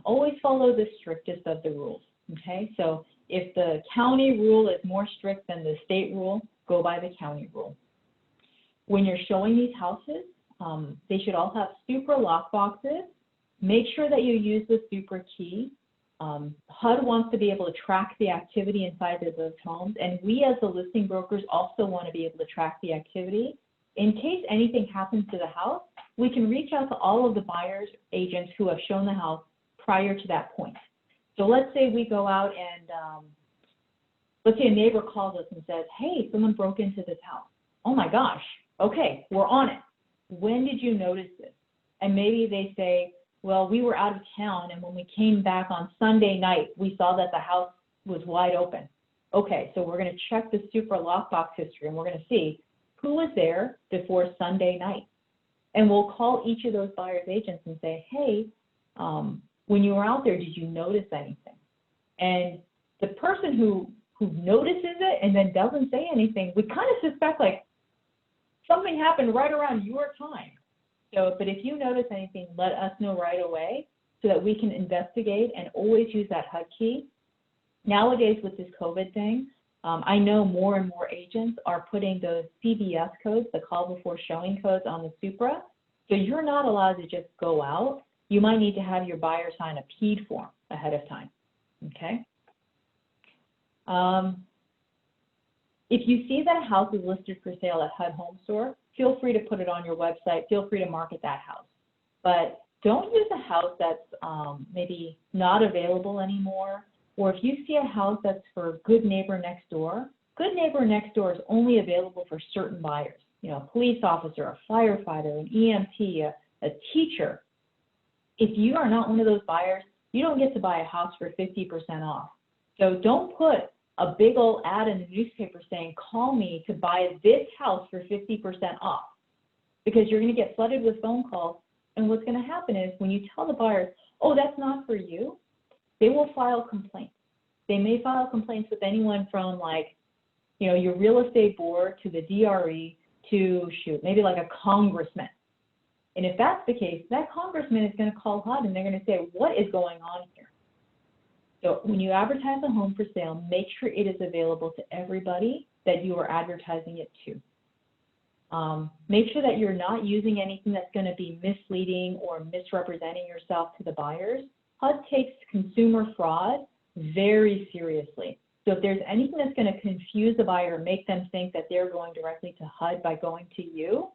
always follow the strictest of the rules, okay? So if the county rule is more strict than the state rule, go by the county rule. When you're showing these houses, they should all have super lock boxes. Make sure that you use the super key. HUD wants to be able to track the activity inside of those homes, and we as the listing brokers also want to be able to track the activity. In case anything happens to the house, we can reach out to all of the buyers' agents who have shown the house prior to that point. So let's say we go out and let's say a neighbor calls us and says, hey, someone broke into this house. Oh my gosh, okay, we're on it. When did you notice this? And maybe they say, well, we were out of town, and when we came back on Sunday night, we saw that the house was wide open. Okay, so we're going to check the super lockbox history, and we're going to see who was there before Sunday night. And we'll call each of those buyer's agents and say, hey, when you were out there, did you notice anything? And the person who notices it and then doesn't say anything, we kind of suspect like something happened right around your time. So, but if you notice anything, let us know right away so that we can investigate, and always use that HUD key. Nowadays with this COVID thing, I know more and more agents are putting those CBS codes, the call before showing codes, on the Supra. So you're not allowed to just go out. You might need to have your buyer sign a PED form ahead of time, okay? If you see that a house is listed for sale at HUD Home Store, feel free to put it on your website. Feel free to market that house. But don't use a house that's maybe not available anymore. Or if you see a house that's for good neighbor next door is only available for certain buyers. You know, a police officer, a firefighter, an EMT, a teacher. If you are not one of those buyers, you don't get to buy a house for 50% off. So don't put a big old ad in the newspaper saying, call me to buy this house for 50% off, because you're going to get flooded with phone calls. And what's going to happen is when you tell the buyers, oh, that's not for you, they will file complaints. They may file complaints with anyone from, like, you know, your real estate board to the DRE to, shoot, maybe like a congressman. And if that's the case, that congressman is going to call HUD and they're going to say, what is going on here? So when you advertise a home for sale, make sure it is available to everybody that you are advertising it to. Make sure that you're not using anything that's going to be misleading or misrepresenting yourself to the buyers. HUD takes consumer fraud very seriously. So if there's anything that's going to confuse the buyer or make them think that they're going directly to HUD by going to you,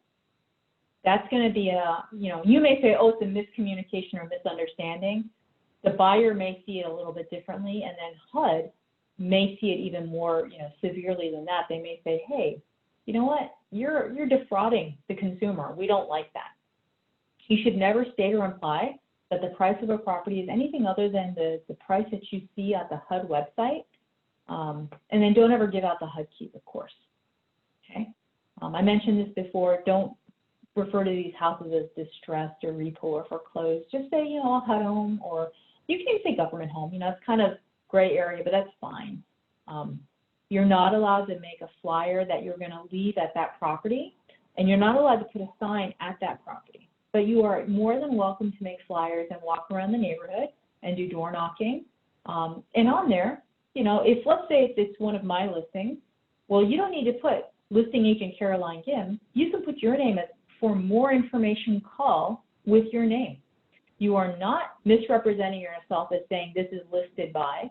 that's going to be a, you know, you may say, oh, it's a miscommunication or misunderstanding. The buyer may see it a little bit differently, and then HUD may see it even more, you know, severely than that. They may say, hey, you know what, you're defrauding the consumer. We don't like that. You should never state or imply that the price of a property is anything other than the price that you see at the HUD website. And then don't ever give out the HUD keys, of course. Okay. I mentioned this before. Don't refer to these houses as distressed or repo or foreclosed. Just say, you know, a HUD home, or you can even say government home. You know, it's kind of gray area, but that's fine. You're not allowed to make a flyer that you're going to leave at that property, and you're not allowed to put a sign at that property. But you are more than welcome to make flyers and walk around the neighborhood and do door knocking. And on there, you know, if let's say if it's one of my listings, well, you don't need to put listing agent Caroline Gim. You can put your name as for more information call with your name. You are not misrepresenting yourself as saying this is listed by.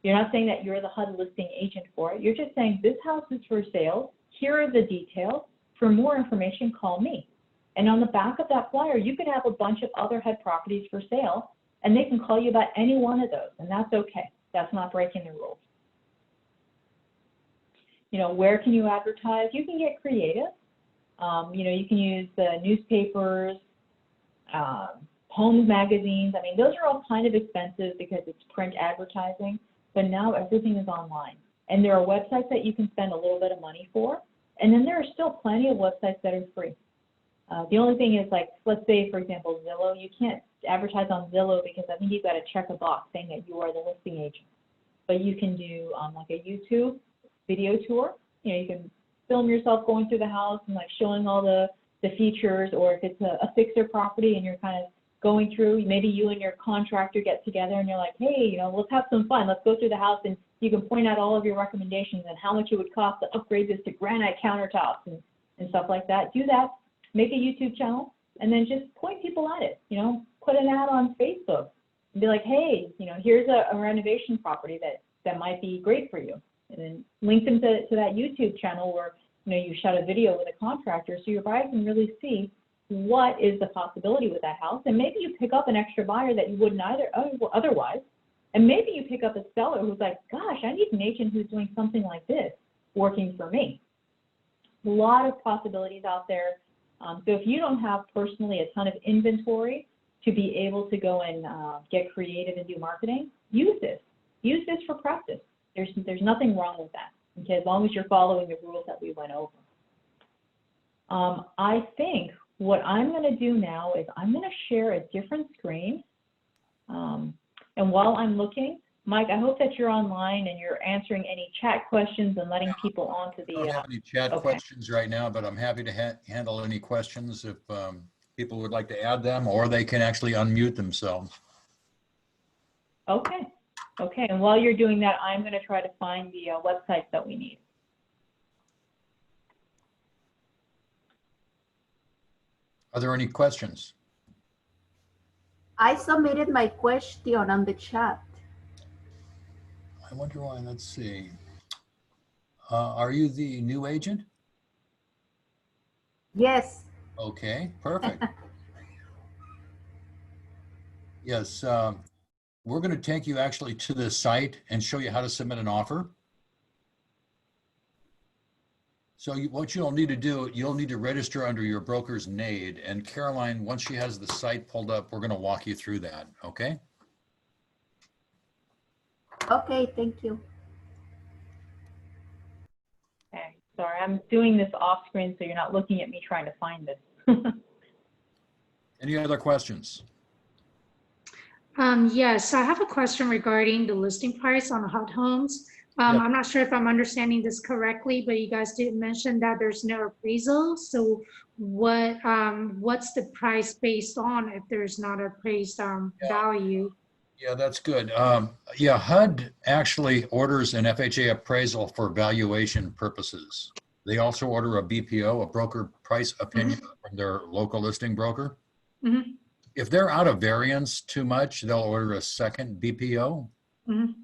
You're not saying that you're the HUD listing agent for it. You're just saying this house is for sale. Here are the details. For more information, call me. And on the back of that flyer, you could have a bunch of other HUD properties for sale, and they can call you about any one of those, and that's okay. That's not breaking the rules. You know, where can you advertise? You can get creative. You know, you can use the newspapers, home magazines. I mean, those are all kind of expensive because it's print advertising, but now everything is online. And there are websites that you can spend a little bit of money for, and then there are still plenty of websites that are free. The only thing is, like, let's say, for example, Zillow. You can't advertise on Zillow because I think you've got to check a box saying that you are the listing agent. But you can do like a YouTube video tour. You know, you can film yourself going through the house and like showing all the features, or if it's a fixer property and you're kind of going through, maybe you and your contractor get together and you're like, hey, you know, let's have some fun. Let's go through the house, and you can point out all of your recommendations and how much it would cost to upgrade this to granite countertops and stuff like that. Do that. Make a YouTube channel, and then just point people at it. You know, put an ad on Facebook and be like, hey, you know, here's a renovation property that might be great for you. And then link them to that YouTube channel where, you know, you shot a video with a contractor so your buyer can really see what is the possibility with that house. And maybe you pick up an extra buyer that you wouldn't otherwise. And maybe you pick up a seller who's like, gosh, I need an agent who's doing something like this working for me. A lot of possibilities out there. So if you don't have personally a ton of inventory to be able to go and get creative and do marketing, use this. Use this for practice. There's nothing wrong with that, okay, as long as you're following the rules that we went over. I think what I'm going to do now is I'm going to share a different screen. And while I'm looking, Mike, I hope that you're online and you're answering any chat questions and letting people onto the. I don't have any chat questions right now, but I'm happy to handle any questions if people would like to add them, or they can actually unmute themselves. Okay. Okay. And while you're doing that, I'm going to try to find the websites that we need. Are there any questions? I submitted my question on the chat. I wonder why, let's see. Are you the new agent? Yes. Okay, perfect. Yes, we're going to take you actually to the site and show you how to submit an offer. So what you'll need to do, you'll need to register under your broker's NAID. And Caroline, once she has the site pulled up, we're going to walk you through that, okay? Okay, thank you. Okay, sorry, I'm doing this off screen so you're not looking at me trying to find this. Any other questions? Yes, I have a question regarding the listing price on HUD Homes. Yep. I'm not sure if I'm understanding this correctly, but you guys did mention that there's no appraisal. So what's the price based on if there's not appraised value? Yeah, that's good. Yeah, HUD actually orders an FHA appraisal for valuation purposes. They also order a BPO, a broker price opinion from their local listing broker. Mhm. If they're out of variance too much, they'll order a second BPO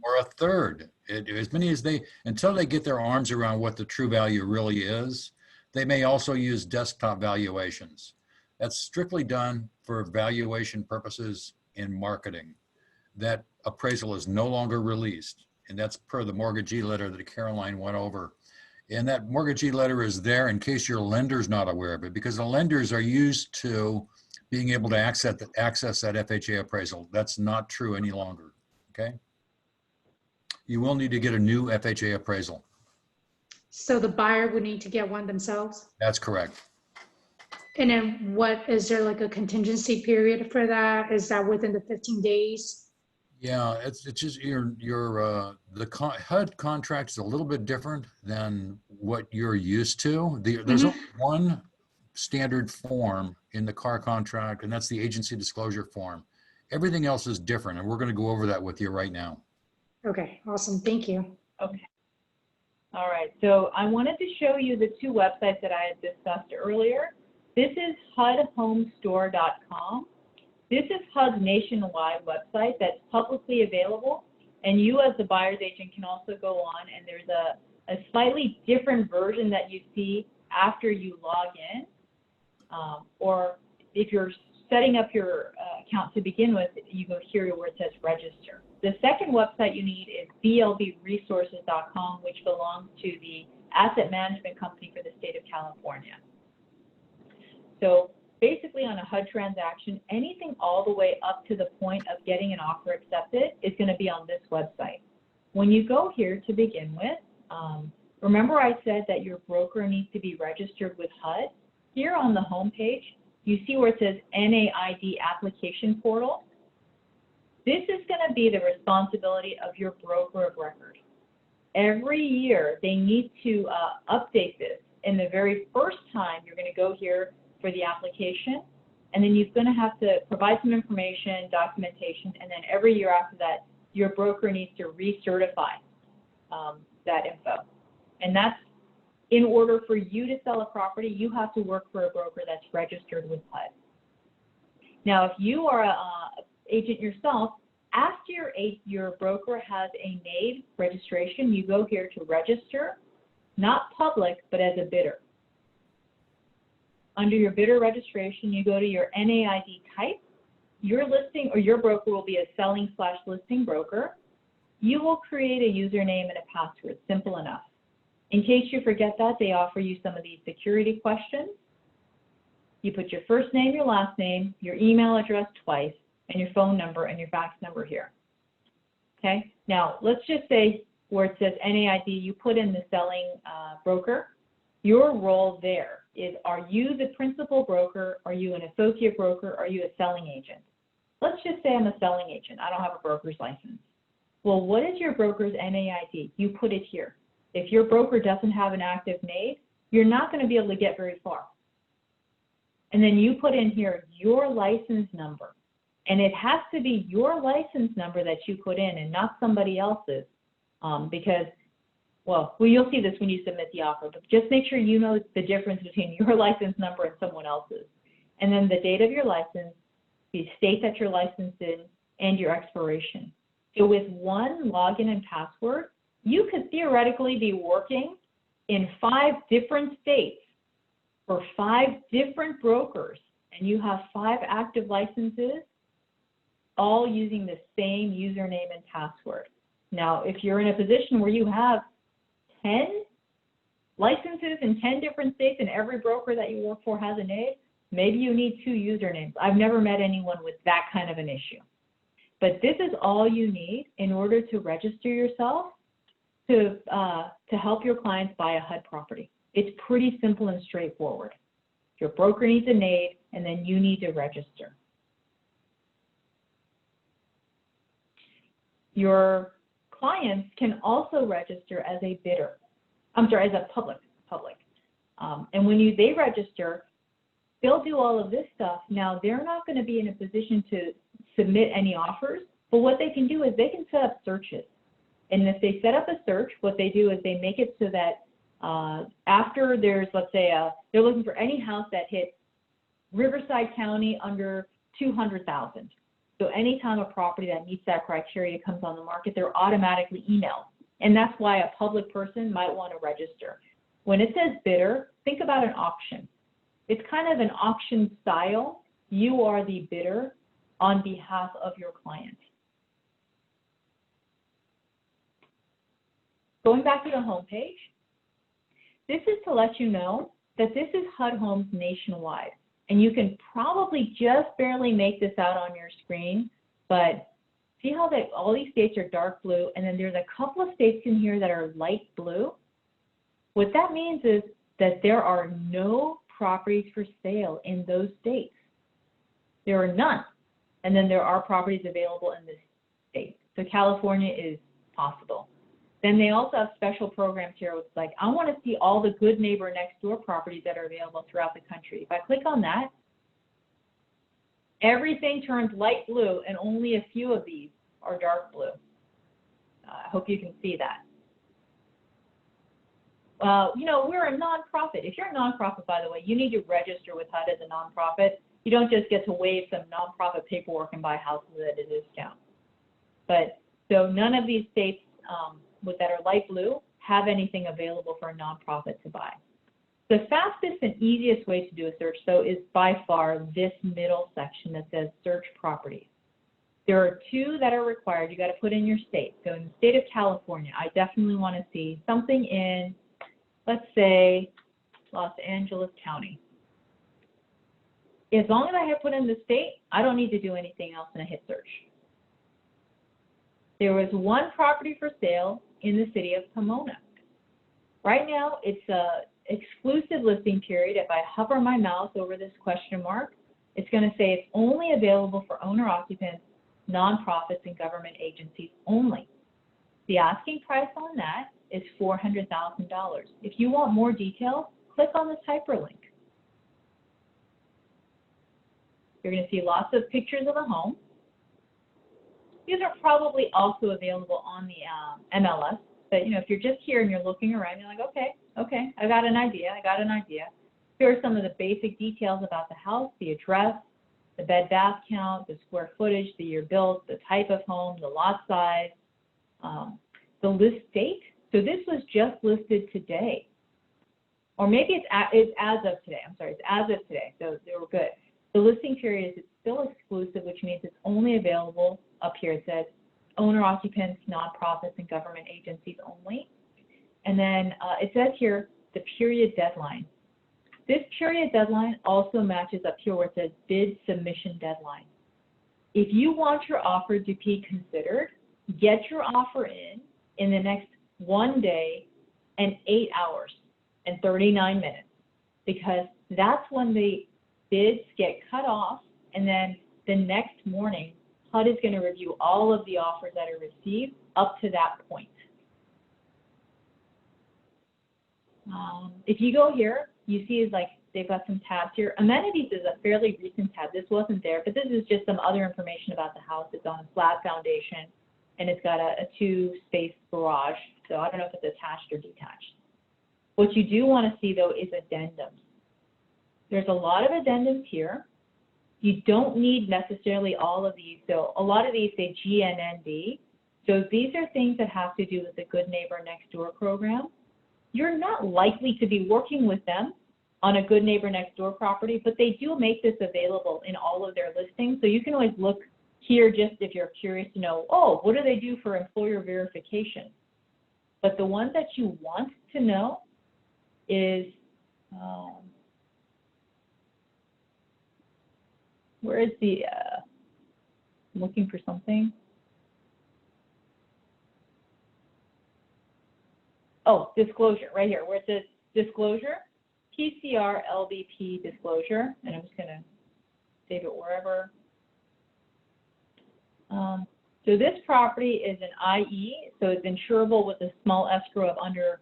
or a third. As many as until they get their arms around what the true value really is, they may also use desktop valuations. That's strictly done for valuation purposes in marketing. That appraisal is no longer released. And that's per the mortgagee letter that Caroline went over. And that mortgagee letter is there in case your lender's not aware of it, because the lenders are used to being able to access that FHA appraisal. That's not true any longer, okay? You will need to get a new FHA appraisal. So the buyer would need to get one themselves? That's correct. And then is there like a contingency period for that? Is that within the 15 days? Yeah, it's just the HUD contract is a little bit different than what you're used to. There's only one standard form in the car contract, and that's the agency disclosure form. Everything else is different, and we're going to go over that with you right now. Okay, awesome. Thank you. Okay. All right, so I wanted to show you the two websites that I had discussed earlier. This is HUDHomestore.com. This is HUD's nationwide website that's publicly available, and you as the buyer's agent can also go on, and there's a slightly different version that you see after you log in, or if you're setting up your account to begin with, you go here where it says register. The second website you need is blbresources.com, which belongs to the asset management company for the state of California. So basically on a HUD transaction, anything all the way up to the point of getting an offer accepted is going to be on this website. When you go here to begin with, remember I said that your broker needs to be registered with HUD? Here on the home page, you see where it says NAID application portal. This is going to be the responsibility of your broker of record. Every year, they need to update this. And the very first time, you're going to go here for the application, and then you're going to have to provide some information, documentation, and then every year after that, your broker needs to recertify that info. And that's in order for you to sell a property, you have to work for a broker that's registered with HUD. Now, if you are an agent yourself, after your broker has a NAID registration, you go here to register, not public, but as a bidder. Under your bidder registration, you go to your NAID type. Your listing or your broker will be a selling/listing broker. You will create a username and a password, simple enough. In case you forget that, they offer you some of these security questions. You put your first name, your last name, your email address twice, and your phone number and your fax number here. Okay, now let's just say where it says NAID, you put in the selling broker. Your role there is, are you the principal broker? Are you an associate broker? Are you a selling agent? Let's just say I'm a selling agent. I don't have a broker's license. Well, what is your broker's NAID? You put it here. If your broker doesn't have an active NAID, you're not going to be able to get very far. And then you put in here your license number. And it has to be your license number that you put in and not somebody else's, because, well, you'll see this when you submit the offer, but just make sure you know the difference between your license number and someone else's. And then the date of your license, the state that you're licensed in, and your expiration. So with one login and password, you could theoretically be working in 5 different states for 5 different brokers, and you have 5 active licenses, all using the same username and password. Now, if you're in a position where you have 10 licenses in 10 different states and every broker that you work for has a NAID, maybe you need 2 usernames. I've never met anyone with that kind of an issue. But this is all you need in order to register yourself to help your clients buy a HUD property. It's pretty simple and straightforward. Your broker needs a NAID, and then you need to register. Your clients can also register as a bidder. As a public. And when they register, they'll do all of this stuff. Now, they're not going to be in a position to submit any offers, but what they can do is they can set up searches. And if they set up a search, what they do is they make it so that after there's, let's say, they're looking for any house that hits Riverside County under 200,000. So anytime a property that meets that criteria comes on the market, they're automatically emailed. And that's why a public person might want to register. When it says bidder, think about an auction. It's kind of an auction style. You are the bidder on behalf of your client. Going back to the home page, this is to let you know that this is HUD Homes nationwide. And you can probably just barely make this out on your screen, but see how all these states are dark blue, and then there's a couple of states in here that are light blue? What that means is that there are no properties for sale in those states. There are none. And then there are properties available in this state. So California is possible. Then they also have special programs here with like, I want to see all the good neighbor next door properties that are available throughout the country. If I click on that, everything turns light blue and only a few of these are dark blue. I hope you can see that. You know, we're a nonprofit. If you're a nonprofit, by the way, you need to register with HUD as a nonprofit. You don't just get to waive some nonprofit paperwork and buy houses at a discount. But so none of these states that are light blue have anything available for a nonprofit to buy. The fastest and easiest way to do a search, though, is by far this middle section that says search properties. There are 2 that are required. You got to put in your state. So in the state of California, I definitely want to see something in, let's say, Los Angeles County. As long as I have put in the state, I don't need to do anything else and I hit search. There was 1 property for sale in the city of Pomona. Right now, it's a exclusive listing period. If I hover my mouse over this question mark, it's going to say it's only available for owner-occupants, nonprofits, and government agencies only. The asking price on that is $400,000. If you want more details, click on this hyperlink. You're going to see lots of pictures of a home. These are probably also available on the MLS, but you know, if you're just here and you're looking around, you're like, okay, I got an idea. Here are some of the basic details about the house, the address, the bed bath count, the square footage, the year built, the type of home, the lot size, the list date. So this was just listed today, or maybe it's as of today. I'm sorry, it's as of today. So they were good. The listing period is still exclusive, which means it's only available up here. It says owner-occupants, nonprofits, and government agencies only. And then it says here the period deadline. This period deadline also matches up here where it says bid submission deadline. If you want your offer to be considered, get your offer in the next 1 day and 8 hours and 39 minutes, because that's when the bids get cut off, and then the next morning, HUD is going to review all of the offers that are received up to that point. If you go here, you see is like they've got some tabs here. Amenities is a fairly recent tab. This wasn't there, but this is just some other information about the house. It's on a flat foundation, and it's got a 2-space garage. So I don't know if it's attached or detached. What you do want to see, though, is addendums. There's a lot of addendums here. You don't need necessarily all of these. So a lot of these say GNND. So these are things that have to do with the Good Neighbor Next Door program. You're not likely to be working with them on a Good Neighbor Next Door property, but they do make this available in all of their listings. So you can always look here just if you're curious to know, oh, what do they do for employer verification? But the one that you want to know is, where is the, I'm looking for something. Oh, disclosure, right here, where it says disclosure, PCR LBP disclosure, and I'm just gonna save it wherever. So this property is an IE, so it's insurable with a small escrow of under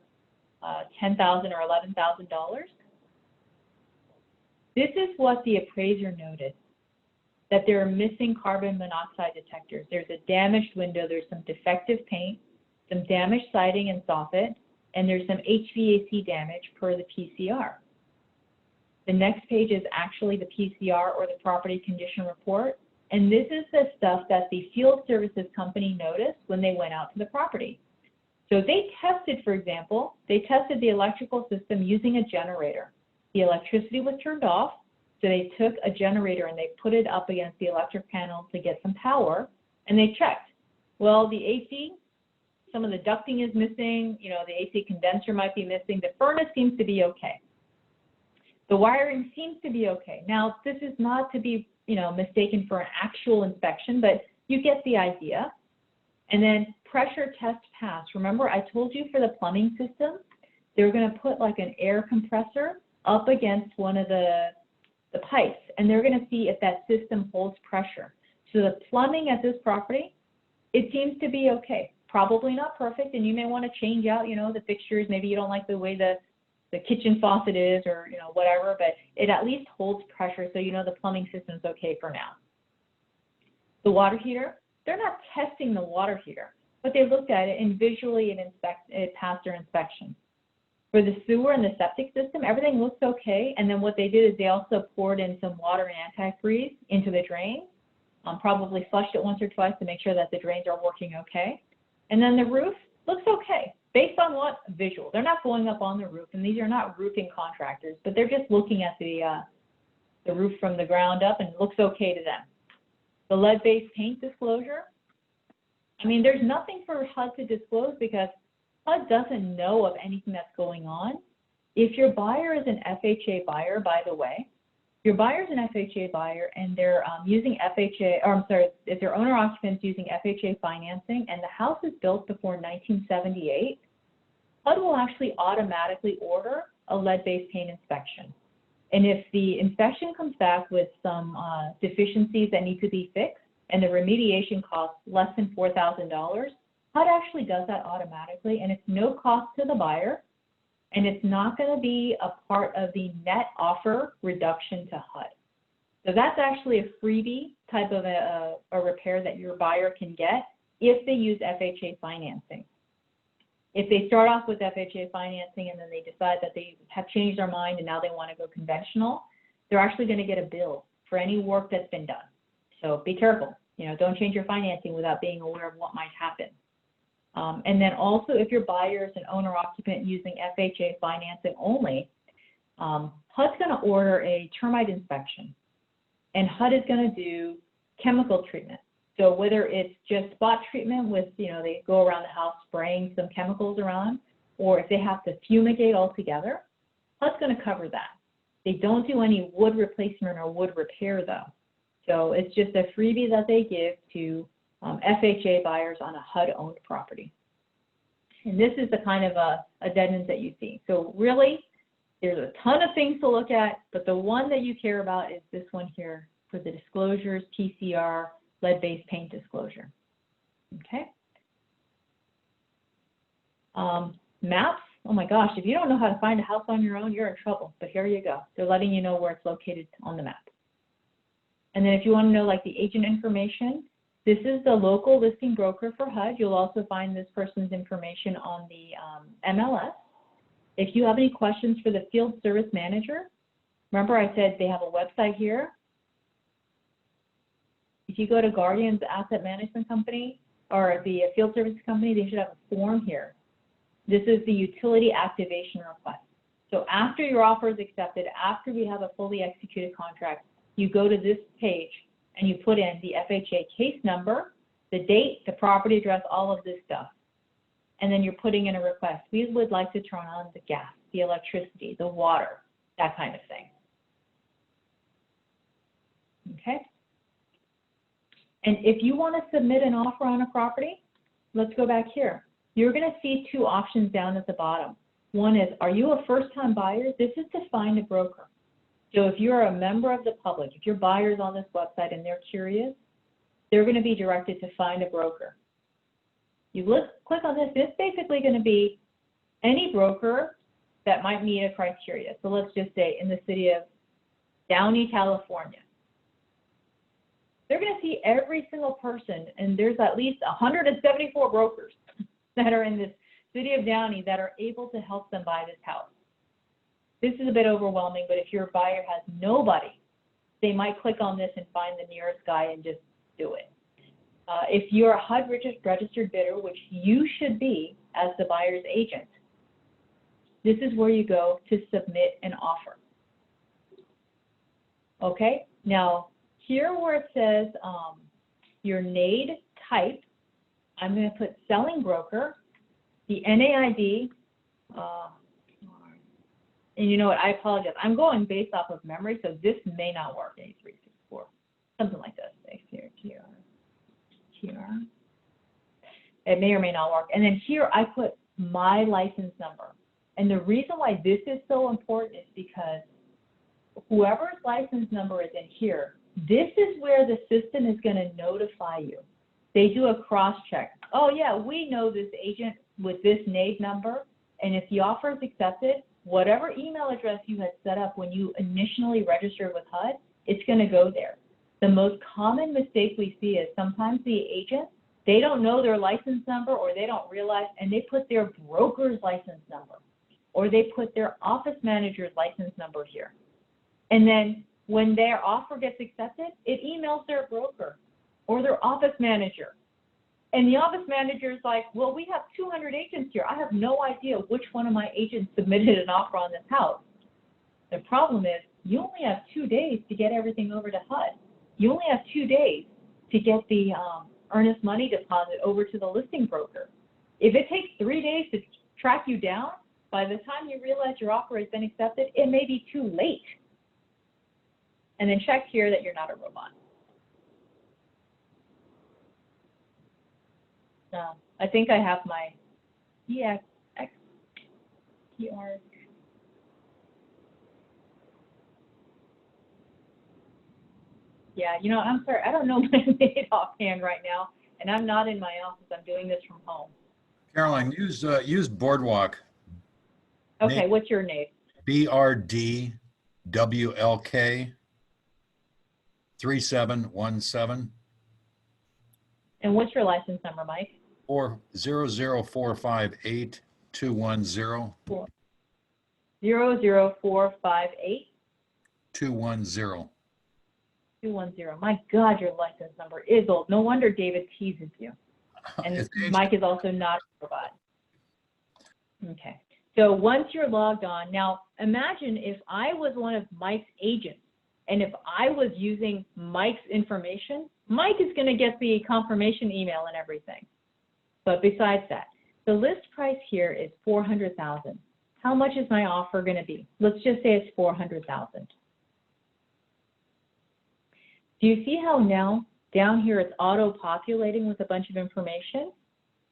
$10,000 or $11,000. This is what the appraiser noted, that there are missing carbon monoxide detectors. There's a damaged window, there's some defective paint, some damaged siding and soffit, and there's some HVAC damage per the PCR. The next page is actually the PCR or the property condition report. And this is the stuff that the field services company noticed when they went out to the property. So they tested, for example, they tested the electrical system using a generator. The electricity was turned off, so they took a generator and they put it up against the electric panel to get some power, and they checked. Well, the AC, some of the ducting is missing, you know, the AC condenser might be missing, the furnace seems to be okay. The wiring seems to be okay. Now, this is not to be, you know, mistaken for an actual inspection, but you get the idea. And then pressure test pass. Remember, I told you for the plumbing system, they're going to put like an air compressor up against one of the pipes, and they're going to see if that system holds pressure. So the plumbing at this property, it seems to be okay. Probably not perfect, and you may want to change out, you know, the fixtures. Maybe you don't like the way the kitchen faucet is, or, you know, whatever, but it at least holds pressure, so you know the plumbing system's okay for now. The water heater, they're not testing the water heater, but they looked at it and visually it passed their inspection. For the sewer and the septic system, everything looks okay, and then what they did is they also poured in some water and antifreeze into the drain, probably flushed it once or twice to make sure that the drains are working okay. And then the roof looks okay. Based on what? Visual. They're not going up on the roof, and these are not roofing contractors, but they're just looking at the roof from the ground up, and it looks okay to them. The lead-based paint disclosure, I mean, there's nothing for HUD to disclose because HUD doesn't know of anything that's going on. If your buyer is an FHA buyer, by the way, your buyer's an FHA buyer and they're using FHA, or I'm sorry, if their owner occupants using FHA financing and the house is built before 1978, HUD will actually automatically order a lead-based paint inspection. And if the inspection comes back with some deficiencies that need to be fixed and the remediation costs less than $4,000, HUD actually does that automatically, and it's no cost to the buyer. And it's not going to be a part of the net offer reduction to HUD. So that's actually a freebie type of a repair that your buyer can get if they use FHA financing. If they start off with FHA financing and then they decide that they have changed their mind and now they want to go conventional, they're actually going to get a bill for any work that's been done. So be careful. You know, don't change your financing without being aware of what might happen. And then also, if your buyer is an owner-occupant using FHA financing only, HUD's going to order a termite inspection, and HUD is going to do chemical treatment. So whether it's just spot treatment with, you know, they go around the house spraying some chemicals around, or if they have to fumigate altogether, HUD's going to cover that. They don't do any wood replacement or wood repair, though. So it's just a freebie that they give to FHA buyers on a HUD-owned property. And this is the kind of addendums that you see. So really, there's a ton of things to look at, but the one that you care about is this one here for the disclosures, PCR, lead-based paint disclosure. Okay. Maps, oh my gosh, if you don't know how to find a house on your own, you're in trouble, but here you go. They're letting you know where it's located on the map. And then if you want to know like the agent information, this is the local listing broker for HUD. You'll also find this person's information on the MLS. If you have any questions for the field service manager, remember I said they have a website here. If you go to Guardian's Asset Management Company, or the field service company, they should have a form here. This is the utility activation request. So after your offer is accepted, after we have a fully executed contract, you go to this page and you put in the FHA case number, the date, the property address, all of this stuff. And then you're putting in a request. We would like to turn on the gas, the electricity, the water, that kind of thing. Okay? And if you want to submit an offer on a property, let's go back here. You're going to see two options down at the bottom. One is, are you a first-time buyer? This is to find a broker. So if you're a member of the public, if your buyer's on this website and they're curious, they're going to be directed to find a broker. You click on this, it's basically going to be any broker that might meet a criteria. So let's just say in the city of Downey, California. They're going to see every single person, and there's at least 174 brokers that are in this city of Downey that are able to help them buy this house. This is a bit overwhelming, but if your buyer has nobody, they might click on this and find the nearest guy and just do it. If you're a HUD registered bidder, which you should be as the buyer's agent, this is where you go to submit an offer. Okay, now here where it says your NAID type, I'm going to put selling broker, the NAID, and you know what, I apologize. I'm going based off of memory, so this may not work, A364, something like this, A3TR. It may or may not work. And then here I put my license number. And the reason why this is so important is because whoever's license number is in here, this is where the system is going to notify you. They do a cross-check. Oh yeah, we know this agent with this NAID number, and if the offer is accepted, whatever email address you had set up when you initially registered with HUD, it's going to go there. The most common mistake we see is sometimes the agent, they don't know their license number, or they don't realize, and they put their broker's license number, or they put their office manager's license number here. And then when their offer gets accepted, it emails their broker or their office manager. And the office manager is like, well, we have 200 agents here. I have no idea which one of my agents submitted an offer on this house. The problem is you only have 2 days to get everything over to HUD. You only have 2 days to get the earnest money deposit over to the listing broker. If it takes 3 days to track you down, by the time you realize your offer has been accepted, it may be too late. And then check here that you're not a robot. I think I have my EXXTR. Yeah, you know, I'm sorry, I don't know my name offhand right now, and I'm not in my office. I'm doing this from home. Caroline, use Boardwalk. Okay, Nate, what's your name? BRDWLK 3717 And what's your license number, Mike? 00458 210 00458 210. 210. My God, your license number is old. No wonder David teases you. And Mike is also not a robot. Okay. So once you're logged on, now imagine if I was one of Mike's agents, and if I was using Mike's information, Mike is going to get the confirmation email and everything. But besides that, the list price here is $400,000. How much is my offer going to be? Let's just say it's $400,000. Do you see how now down here it's auto-populating with a bunch of information?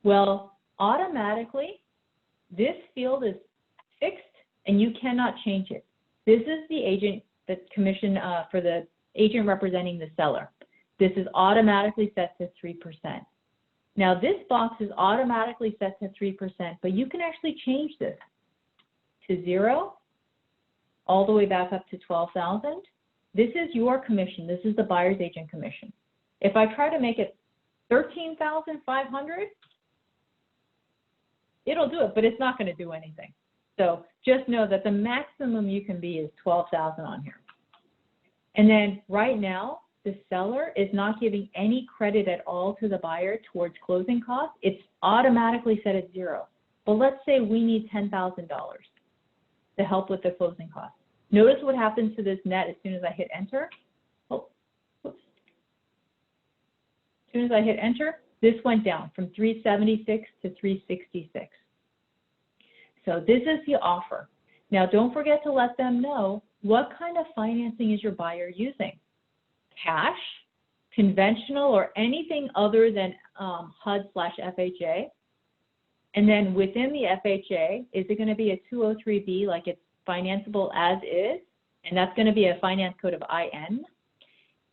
Well, automatically, this field is fixed and you cannot change it. This is the agent, the commission for the agent representing the seller. This is automatically set to 3%. Now this box is automatically set to 3%, but you can actually change this to 0, all the way back up to 12,000. This is your commission. This is the buyer's agent commission. If I try to make it 13,500, it'll do it, but it's not going to do anything. So just know that the maximum you can be is 12,000 on here. And then right now, the seller is not giving any credit at all to the buyer towards closing costs, it's automatically set at 0. But let's say we need $10,000 to help with the closing costs. Notice what happens to this net as soon as I hit enter. Oh, whoops. As soon as I hit enter, this went down from 376 to 366. So this is the offer. Now don't forget to let them know what kind of financing is your buyer using. Cash, conventional, or anything other than HUD/FHA. And then within the FHA, is it going to be a 203B, like it's financeable as is? And that's going to be a finance code of IN.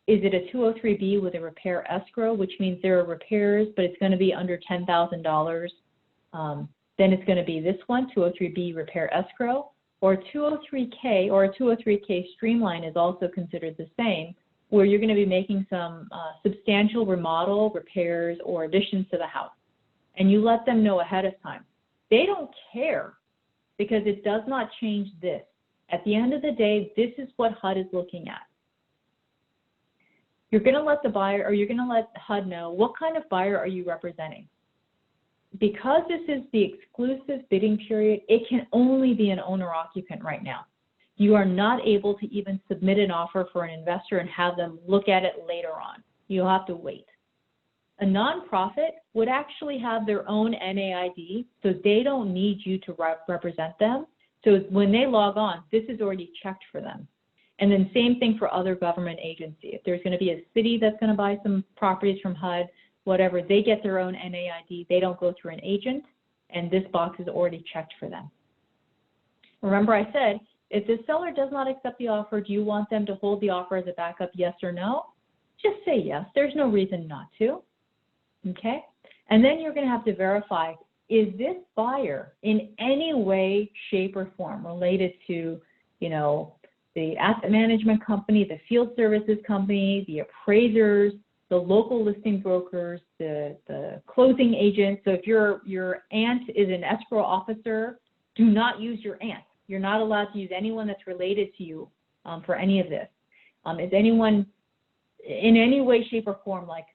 Is it a 203B with a repair escrow, which means there are repairs, but it's going to be under $10,000? Then it's going to be this one, 203B repair escrow, or 203K, or a 203K streamline is also considered the same, where you're going to be making some substantial remodel, repairs, or additions to the house. And you let them know ahead of time. They don't care because it does not change this. At the end of the day, this is what HUD is looking at. You're going to let the buyer, or you're going to let HUD know what kind of buyer are you representing. Because this is the exclusive bidding period, it can only be an owner-occupant right now. You are not able to even submit an offer for an investor and have them look at it later on. You'll have to wait. A nonprofit would actually have their own NAID, so they don't need you to represent them. So when they log on, this is already checked for them. And then same thing for other government agency. If there's going to be a city that's going to buy some properties from HUD, whatever, they get their own NAID. They don't go through an agent, and this box is already checked for them. Remember I said, if the seller does not accept the offer, do you want them to hold the offer as a backup, yes or no? Just say yes. There's no reason not to. Okay? And then you're going to have to verify, is this buyer in any way, shape, or form related to, you know, the asset management company, the field services company, the appraisers, the local listing brokers, the closing agent. So if your aunt is an escrow officer, do not use your aunt. You're not allowed to use anyone that's related to you for any of this. Is anyone in any way, shape, or form like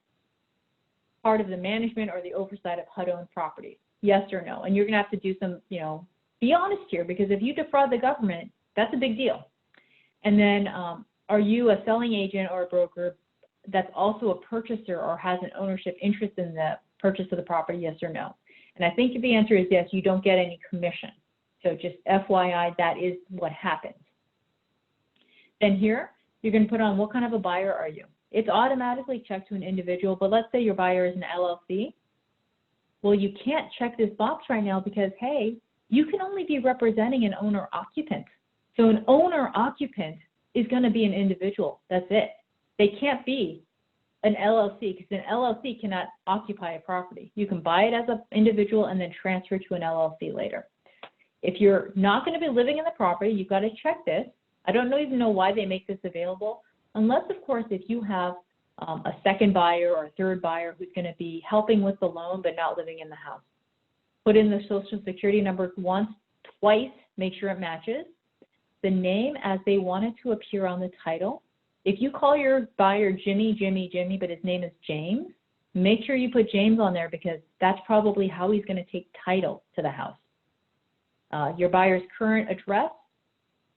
part of the management or the oversight of HUD-owned properties? Yes or no? And you're gonna have to do some, you know, be honest here, because if you defraud the government, that's a big deal. And then are you a selling agent or a broker that's also a purchaser or has an ownership interest in the purchase of the property, yes or no? And I think if the answer is yes, you don't get any commission. So just FYI, that is what happens. Then here, you're going to put on what kind of a buyer are you? It's automatically checked to an individual, but let's say your buyer is an LLC. Well, you can't check this box right now because, hey, you can only be representing an owner-occupant. So an owner-occupant is going to be an individual. That's it. They can't be an LLC because an LLC cannot occupy a property. You can buy it as an individual and then transfer to an LLC later. If you're not going to be living in the property, you've got to check this. I don't even know why they make this available, unless, of course, if you have a second buyer or a third buyer who's going to be helping with the loan but not living in the house. Put in the social security number once, twice, make sure it matches. The name as they want it to appear on the title. If you call your buyer Jimmy, but his name is James, make sure you put James on there because that's probably how he's going to take title to the house. Your buyer's current address,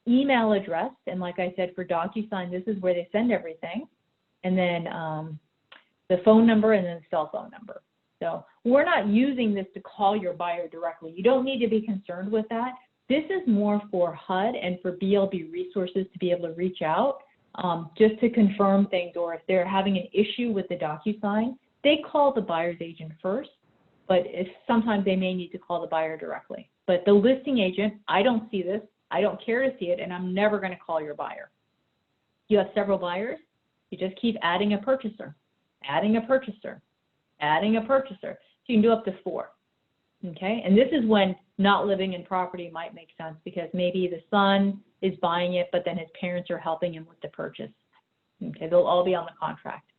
email address, and like I said, for DocuSign, this is where they send everything, and then the phone number and then the cell phone number. So we're not using this to call your buyer directly. You don't need to be concerned with that. This is more for HUD and for BLB resources to be able to reach out just to confirm things, or if they're having an issue with the DocuSign, they call the buyer's agent first, but sometimes they may need to call the buyer directly. But the listing agent, I don't see this, I don't care to see it, and I'm never going to call your buyer. You have several buyers, you just keep adding a purchaser, adding a purchaser, adding a purchaser. So you can do up to 4, okay? And this is when not living in property might make sense because maybe the son is buying it, but then his parents are helping him with the purchase. Okay, they'll all be on the contract.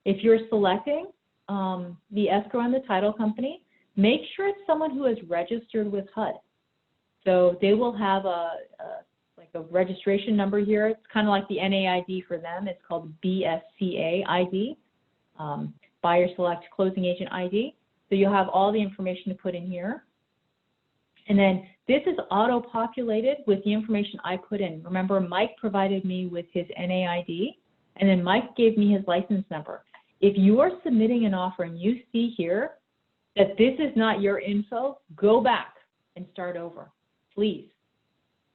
If you're selecting the escrow and the title company, make sure it's someone who is registered with HUD. So they will have like the registration number here. It's kind of like the NAID for them. It's called BSCA ID, Buyer Select Closing Agent ID. So you'll have all the information to put in here. And then this is auto-populated with the information I put in. Remember, Mike provided me with his NAID, and then Mike gave me his license number. If you are submitting an offer and you see here that this is not your info, go back and start over, please.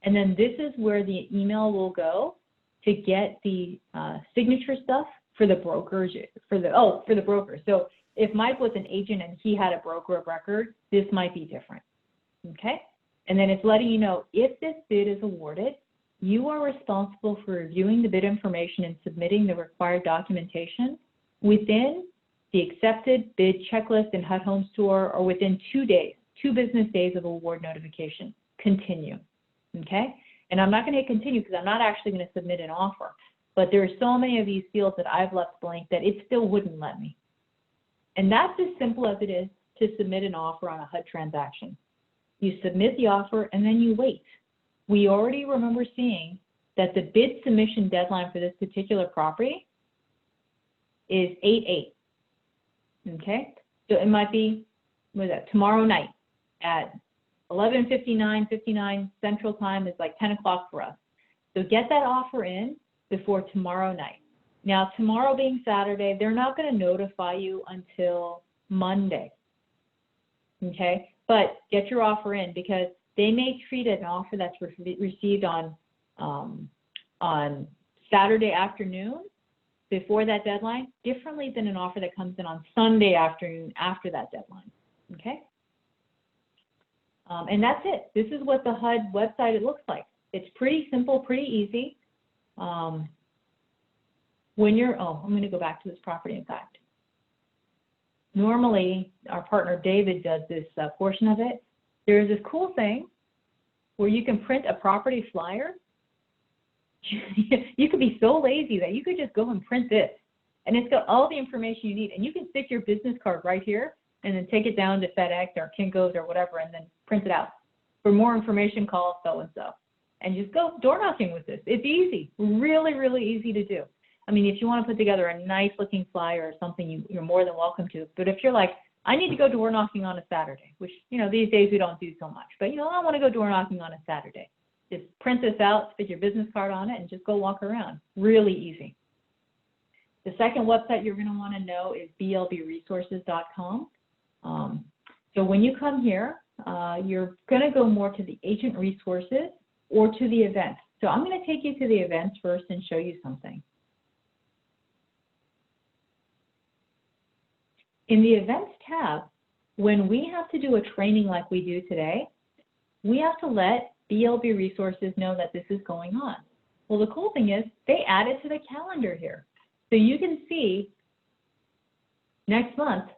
And then this is where the email will go to get the signature stuff for the brokers, for the broker. So if Mike was an agent and he had a broker of record, this might be different, okay? And then it's letting you know if this bid is awarded, you are responsible for reviewing the bid information and submitting the required documentation within the accepted bid checklist in HUD Home Store or within 2 days, 2 business days of award notification. Continue, okay? And I'm not going to hit continue because I'm not actually going to submit an offer. But there are so many of these fields that I've left blank that it still wouldn't let me. And that's as simple as it is to submit an offer on a HUD transaction. You submit the offer and then you wait. We already remember seeing that the bid submission deadline for this particular property is 8/8. Okay, so it might be, what is that, tomorrow night at 11:59 Central Time is like 10 o'clock for us. So get that offer in before tomorrow night. Now, tomorrow being Saturday, they're not going to notify you until Monday. Okay, but get your offer in because they may treat an offer that's received on Saturday afternoon before that deadline differently than an offer that comes in on Sunday afternoon after that deadline, okay? And that's it. This is what the HUD website it looks like. It's pretty simple, pretty easy. When you're, I'm going to go back to this property, in fact. Normally, our partner David does this portion of it. There's this cool thing where you can print a property flyer. You could be so lazy that you could just go and print this. And it's got all the information you need. And you can stick your business card right here and then take it down to FedEx or Kinko's or whatever and then print it out. For more information, call so-and-so. And just go door knocking with this. It's easy, really, really easy to do. I mean, if you want to put together a nice looking flyer or something, you're more than welcome to. But if you're like, I need to go door knocking on a Saturday, which, these days we don't do so much. But, I want to go door knocking on a Saturday. Just print this out, stick your business card on it, and just go walk around. Really easy. The second website you're going to want to know is blbresources.com. So when you come here, you're going to go more to the agent resources or to the events. So I'm going to take you to the events first and show you something. In the events tab, when we have to do a training like we do today, we have to let BLB Resources know that this is going on. Well, the cool thing is they add it to the calendar here. So you can see next month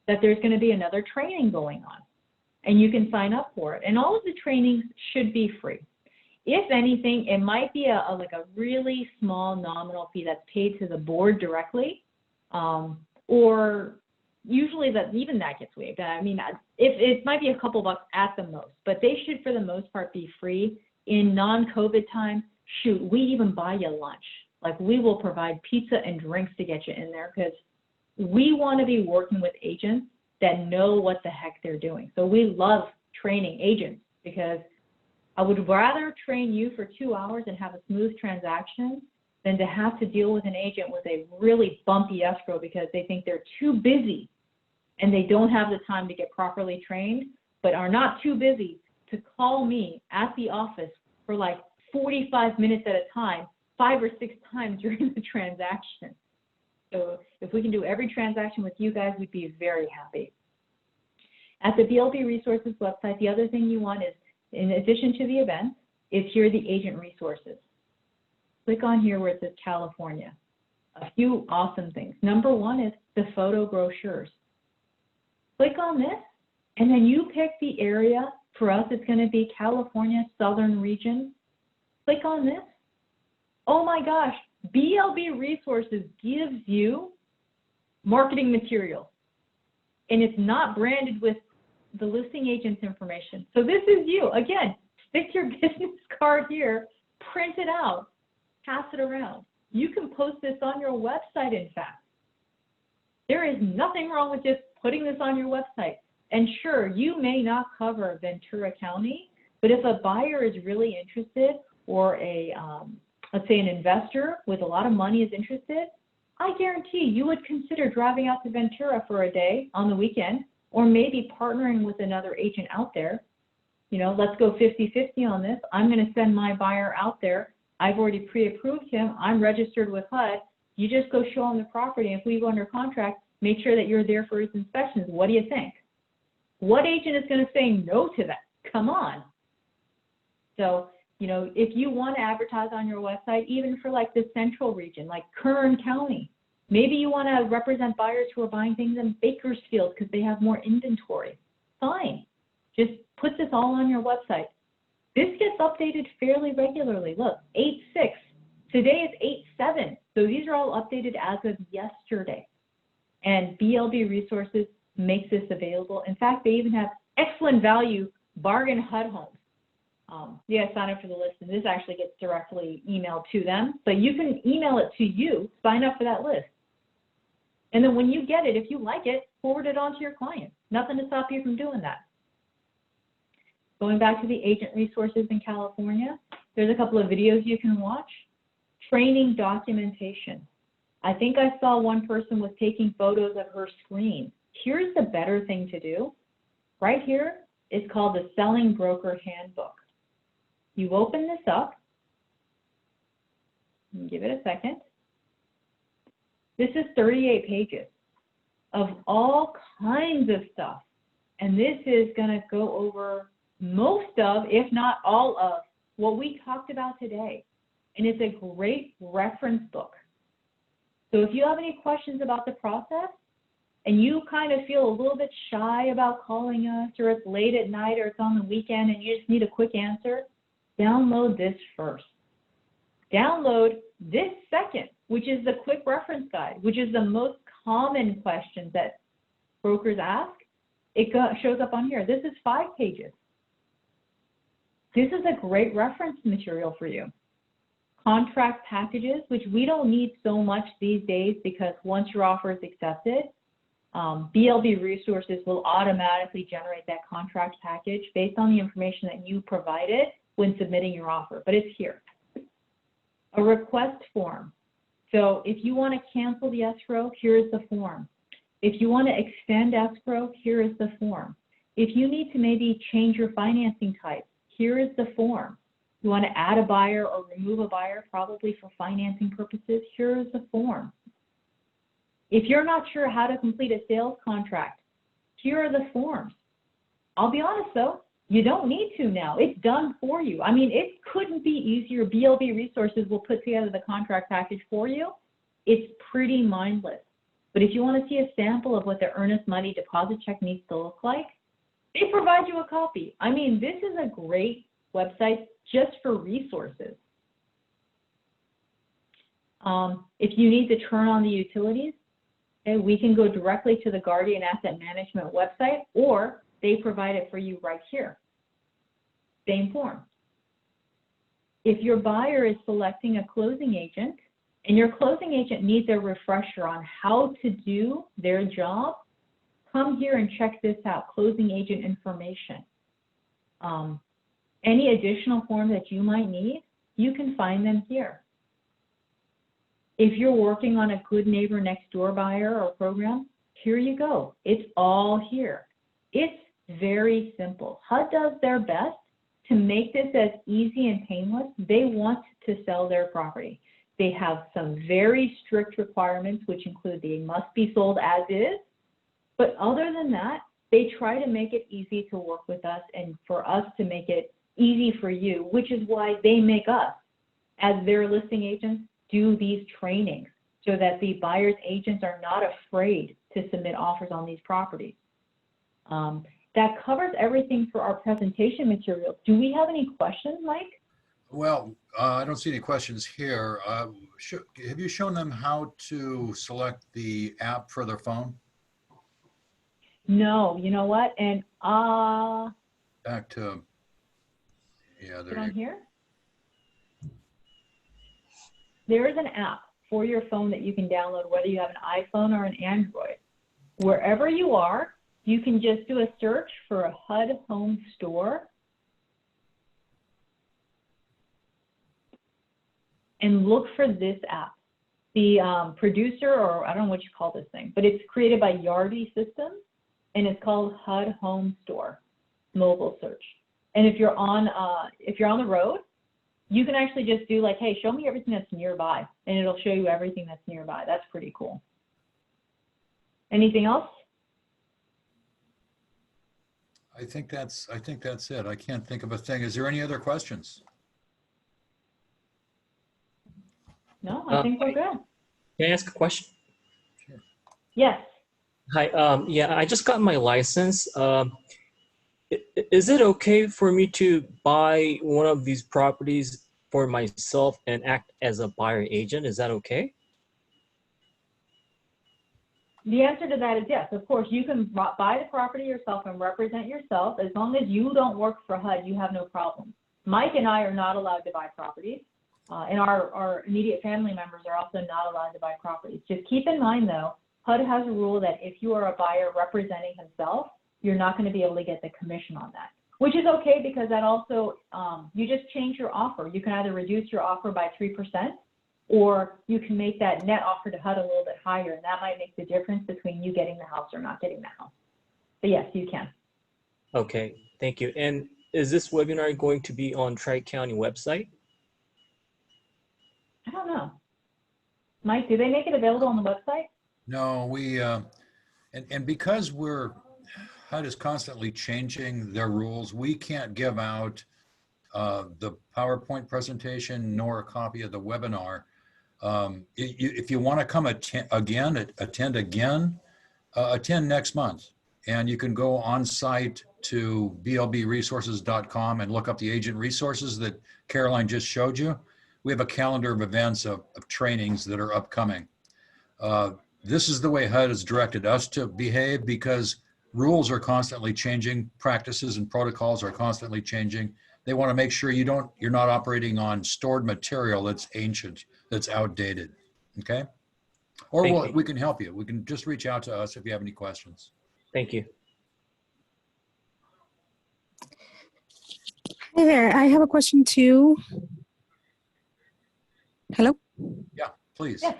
that there's going to be another training going on, and you can sign up for it. And all of the trainings should be free. If anything, it might be like a really small nominal fee that's paid to the board directly, or usually even that gets waived. I mean, it might be a couple bucks at the most, but they should, for the most part, be free. In non-COVID time, shoot, we even buy you lunch. Like, we will provide pizza and drinks to get you in there because we want to be working with agents that know what the heck they're doing. So we love training agents because I would rather train you for 2 hours and have a smooth transaction than to have to deal with an agent with a really bumpy escrow because they think they're too busy and they don't have the time to get properly trained, but are not too busy to call me at the office for like 45 minutes at a time, 5 or 6 times during the transaction. So if we can do every transaction with you guys, we'd be very happy. At the BLB Resources website, the other thing you want is, in addition to the events, is here the agent resources. Click on here where it says California. A few awesome things. Number one is the photo brochures. Click on this, and then you pick the area. For us, it's going to be California, Southern Region. Click on this. Oh my gosh, BLB Resources gives you marketing material, and it's not branded with the listing agent's information. So this is you. Again, stick your business card here, print it out, pass it around. You can post this on your website, in fact. There is nothing wrong with just putting this on your website. And sure, you may not cover Ventura County, but if a buyer is really interested, or let's say an investor with a lot of money is interested, I guarantee you would consider driving out to Ventura for a day on the weekend, or maybe partnering with another agent out there. You know, let's go 50-50 on this. I'm going to send my buyer out there. I've already pre-approved him. I'm registered with HUD. You just go show him the property. If we go under contract, make sure that you're there for his inspections. What do you think? What agent is going to say no to that? Come on. So, you know, if you want to advertise on your website, even for like the central region, like Kern County, maybe you want to represent buyers who are buying things in Bakersfield because they have more inventory. Fine. Just put this all on your website. This gets updated fairly regularly. Look, 8/6. Today is 8/7. So these are all updated as of yesterday. And BLB Resources makes this available. In fact, they even have excellent value bargain HUD homes. Yeah, sign up for the list, and this actually gets directly emailed to them. But you can email it to you, sign up for that list. And then when you get it, if you like it, forward it on to your client. Nothing to stop you from doing that. Going back to the agent resources in California, there's a couple of videos you can watch. Training documentation. I think I saw one person was taking photos of her screen. Here's the better thing to do. Right here, it's called the Selling Broker Handbook. You open this up, and give it a second. This is 38 pages of all kinds of stuff. And this is going to go over most of, if not all of, what we talked about today. And it's a great reference book. So if you have any questions about the process, and you kind of feel a little bit shy about calling us, or it's late at night, or it's on the weekend, and you just need a quick answer, download this first. Download this second, which is the quick reference guide, which is the most common questions that brokers ask. It shows up on here. This is 5 pages. This is a great reference material for you. Contract packages, which we don't need so much these days because once your offer is accepted, BLB Resources will automatically generate that contract package based on the information that you provided when submitting your offer, but it's here. A request form. So if you want to cancel the escrow, here's the form. If you want to extend escrow, here is the form. If you need to maybe change your financing type, here is the form. You want to add a buyer or remove a buyer, probably for financing purposes, here is the form. If you're not sure how to complete a sales contract, here are the forms. I'll be honest though, you don't need to now. It's done for you. I mean, it couldn't be easier. BLB Resources will put together the contract package for you. It's pretty mindless. But if you want to see a sample of what the earnest money deposit check needs to look like, they provide you a copy. I mean, this is a great website just for resources. If you need to turn on the utilities, okay, we can go directly to the Guardian Asset Management website, or they provide it for you right here. Same form. If your buyer is selecting a closing agent, and your closing agent needs a refresher on how to do their job, come here and check this out, closing agent information. Any additional forms that you might need, you can find them here. If you're working on a good neighbor next door buyer or program, here you go. It's all here. It's very simple. HUD does their best to make this as easy and painless. They want to sell their property. They have some very strict requirements, which include they must be sold as is. But other than that, they try to make it easy to work with us and for us to make it easy for you, which is why they make us, as their listing agents, do these trainings so that the buyer's agents are not afraid to submit offers on these properties. That covers everything for our presentation material. Do we have any questions, Mike? Well, I don't see any questions here. Have you shown them how to select the app for their phone? No, you know what? And Back to, Yeah, Is it there on you here? There is an app for your phone that you can download, whether you have an iPhone or an Android. Wherever you are, you can just do a search for a HUD Home store and look for this app. The producer, or I don't know what you call this thing, but it's created by Yardi Systems, and it's called HUD Home Store mobile search. And if you're on the road, you can actually just do like, hey, show me everything that's nearby, and it'll show you everything that's nearby. That's pretty cool. Anything else? I think that's it. I can't think of a thing. Is there any other questions? No, I think we're good. Can I ask a question? Sure. Yes. Hi, yeah, I just got my license. Is it okay for me to buy one of these properties for myself and act as a buyer agent? Is that okay? The answer to that is yes. Of course, you can buy the property yourself and represent yourself. As long as you don't work for HUD, you have no problem. Mike and I are not allowed to buy properties, and our immediate family members are also not allowed to buy properties. Just keep in mind, though, HUD has a rule that if you are a buyer representing himself, you're not going to be able to get the commission on that, which is okay because that also, you just change your offer. You can either reduce your offer by 3%, or you can make that net offer to HUD a little bit higher, and that might make the difference between you getting the house or not getting the house. But yes, you can. Okay, thank you. And is this webinar going to be on Tri-County website? I don't know. Mike, do they make it available on the website? No, we, and because HUD is constantly changing their rules, we can't give out the PowerPoint presentation nor a copy of the webinar. If you want to come attend again, attend next month. And you can go on site to blbresources.com and look up the agent resources that Caroline just showed you. We have a calendar of events of trainings that are upcoming. This is the way HUD has directed us to behave because rules are constantly changing, practices and protocols are constantly changing. They want to make sure you're not operating on stored material that's ancient, that's outdated, okay? Or we can help you. We can just reach out to us if you have any questions. Thank you. Hey there, I have a question too. Hello? Yeah, please. Yeah.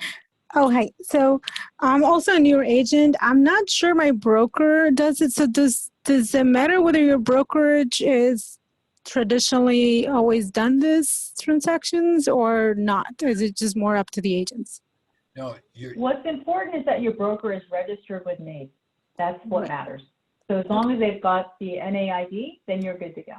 Oh, hi. So I'm also a newer agent. I'm not sure my broker does it. So does it matter whether your brokerage is traditionally always done this transactions or not? Is it just more up to the agents? No, What's important is that your broker is registered with me. That's what Right. matters. So as long as they've got the NAID, then you're good to go.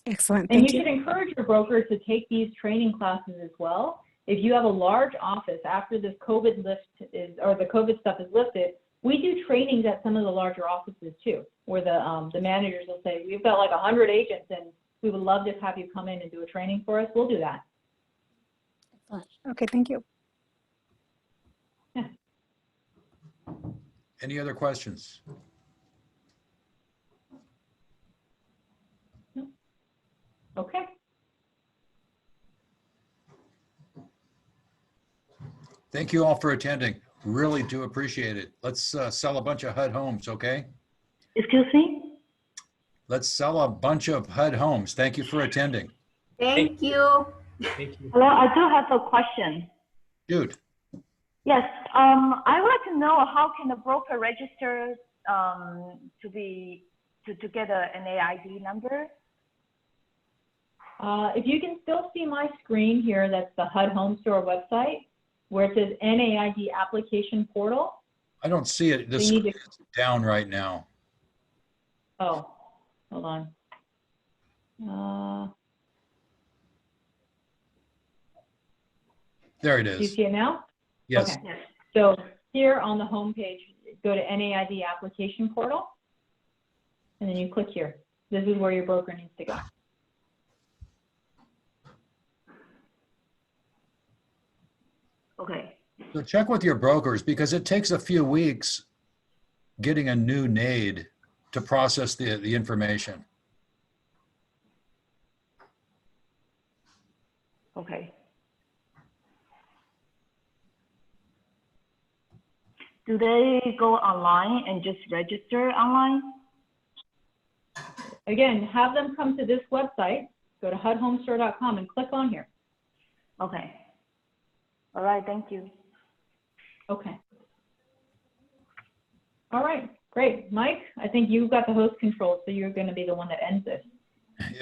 Excellent. And Thank you you. should encourage your broker to take these training classes as well. If you have a large office after this COVID the COVID stuff is lifted, we do trainings at some of the larger offices too, where the managers will say, we've got like 100 agents and we would love to have you come in and do a training for us. We'll do that. Okay, thank you. Yeah. any other questions? Okay. Thank you all for attending. Really do appreciate it. Let's sell a bunch of HUD homes, okay? Excuse me? Let's sell a bunch of HUD homes. Thank you for attending. Thank you. Thank you. Hello, I do have a question. Dude, Yes, I would like to know how can the broker register to get an AID number? If you can still see my screen here, that's the HUD Home Store website, where it says NAID application portal. I don't see it. The So you need screen is down right now. Oh, hold on. There it Do you is. see it now? Yes. Okay. So here on the home page, go to NAID application portal, and then you click here. This is where your broker needs to go. Okay. So check with your brokers because it takes a few weeks getting a new NAID to process the information. Okay. Do they go online and just register online? Again, have them come to this website, go to HUDHomestore.com and click on here. Okay. All right, thank you. Okay. All right, great. Mike, I think you've got the host control, so you're going to be the one that ends this.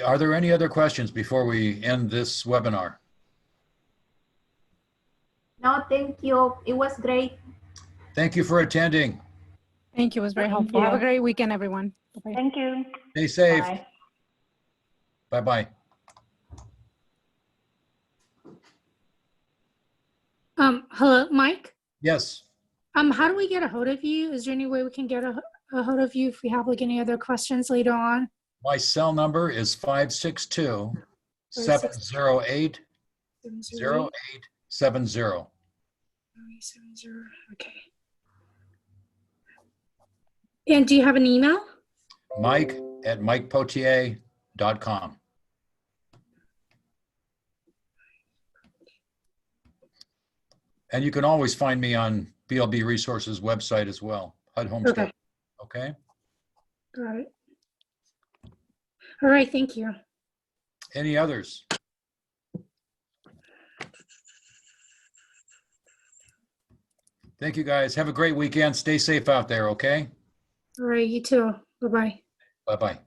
Are there any other questions before we end this webinar? No, thank you. It was great. Thank you for attending. Thank you. It was very Thank helpful. Have a you. great weekend, everyone. Bye-bye. Thank you. Stay safe. Bye. Bye-bye. Hello, Mike. Yes. How do we get a hold of you? Is there any way we can get a hold of you if we have like any other questions later on? My cell number is 562-708-0870. 770. Okay. And do you have an email? Mike@mikepotier.com. And you can always find me on BLB Resources website as well, HUD Home Store. Okay. Okay. Got it. All right. Thank you. Any others? Thank you, guys. Have a great weekend. Stay safe out there, okay? All right. You too. Bye-bye. Bye-bye.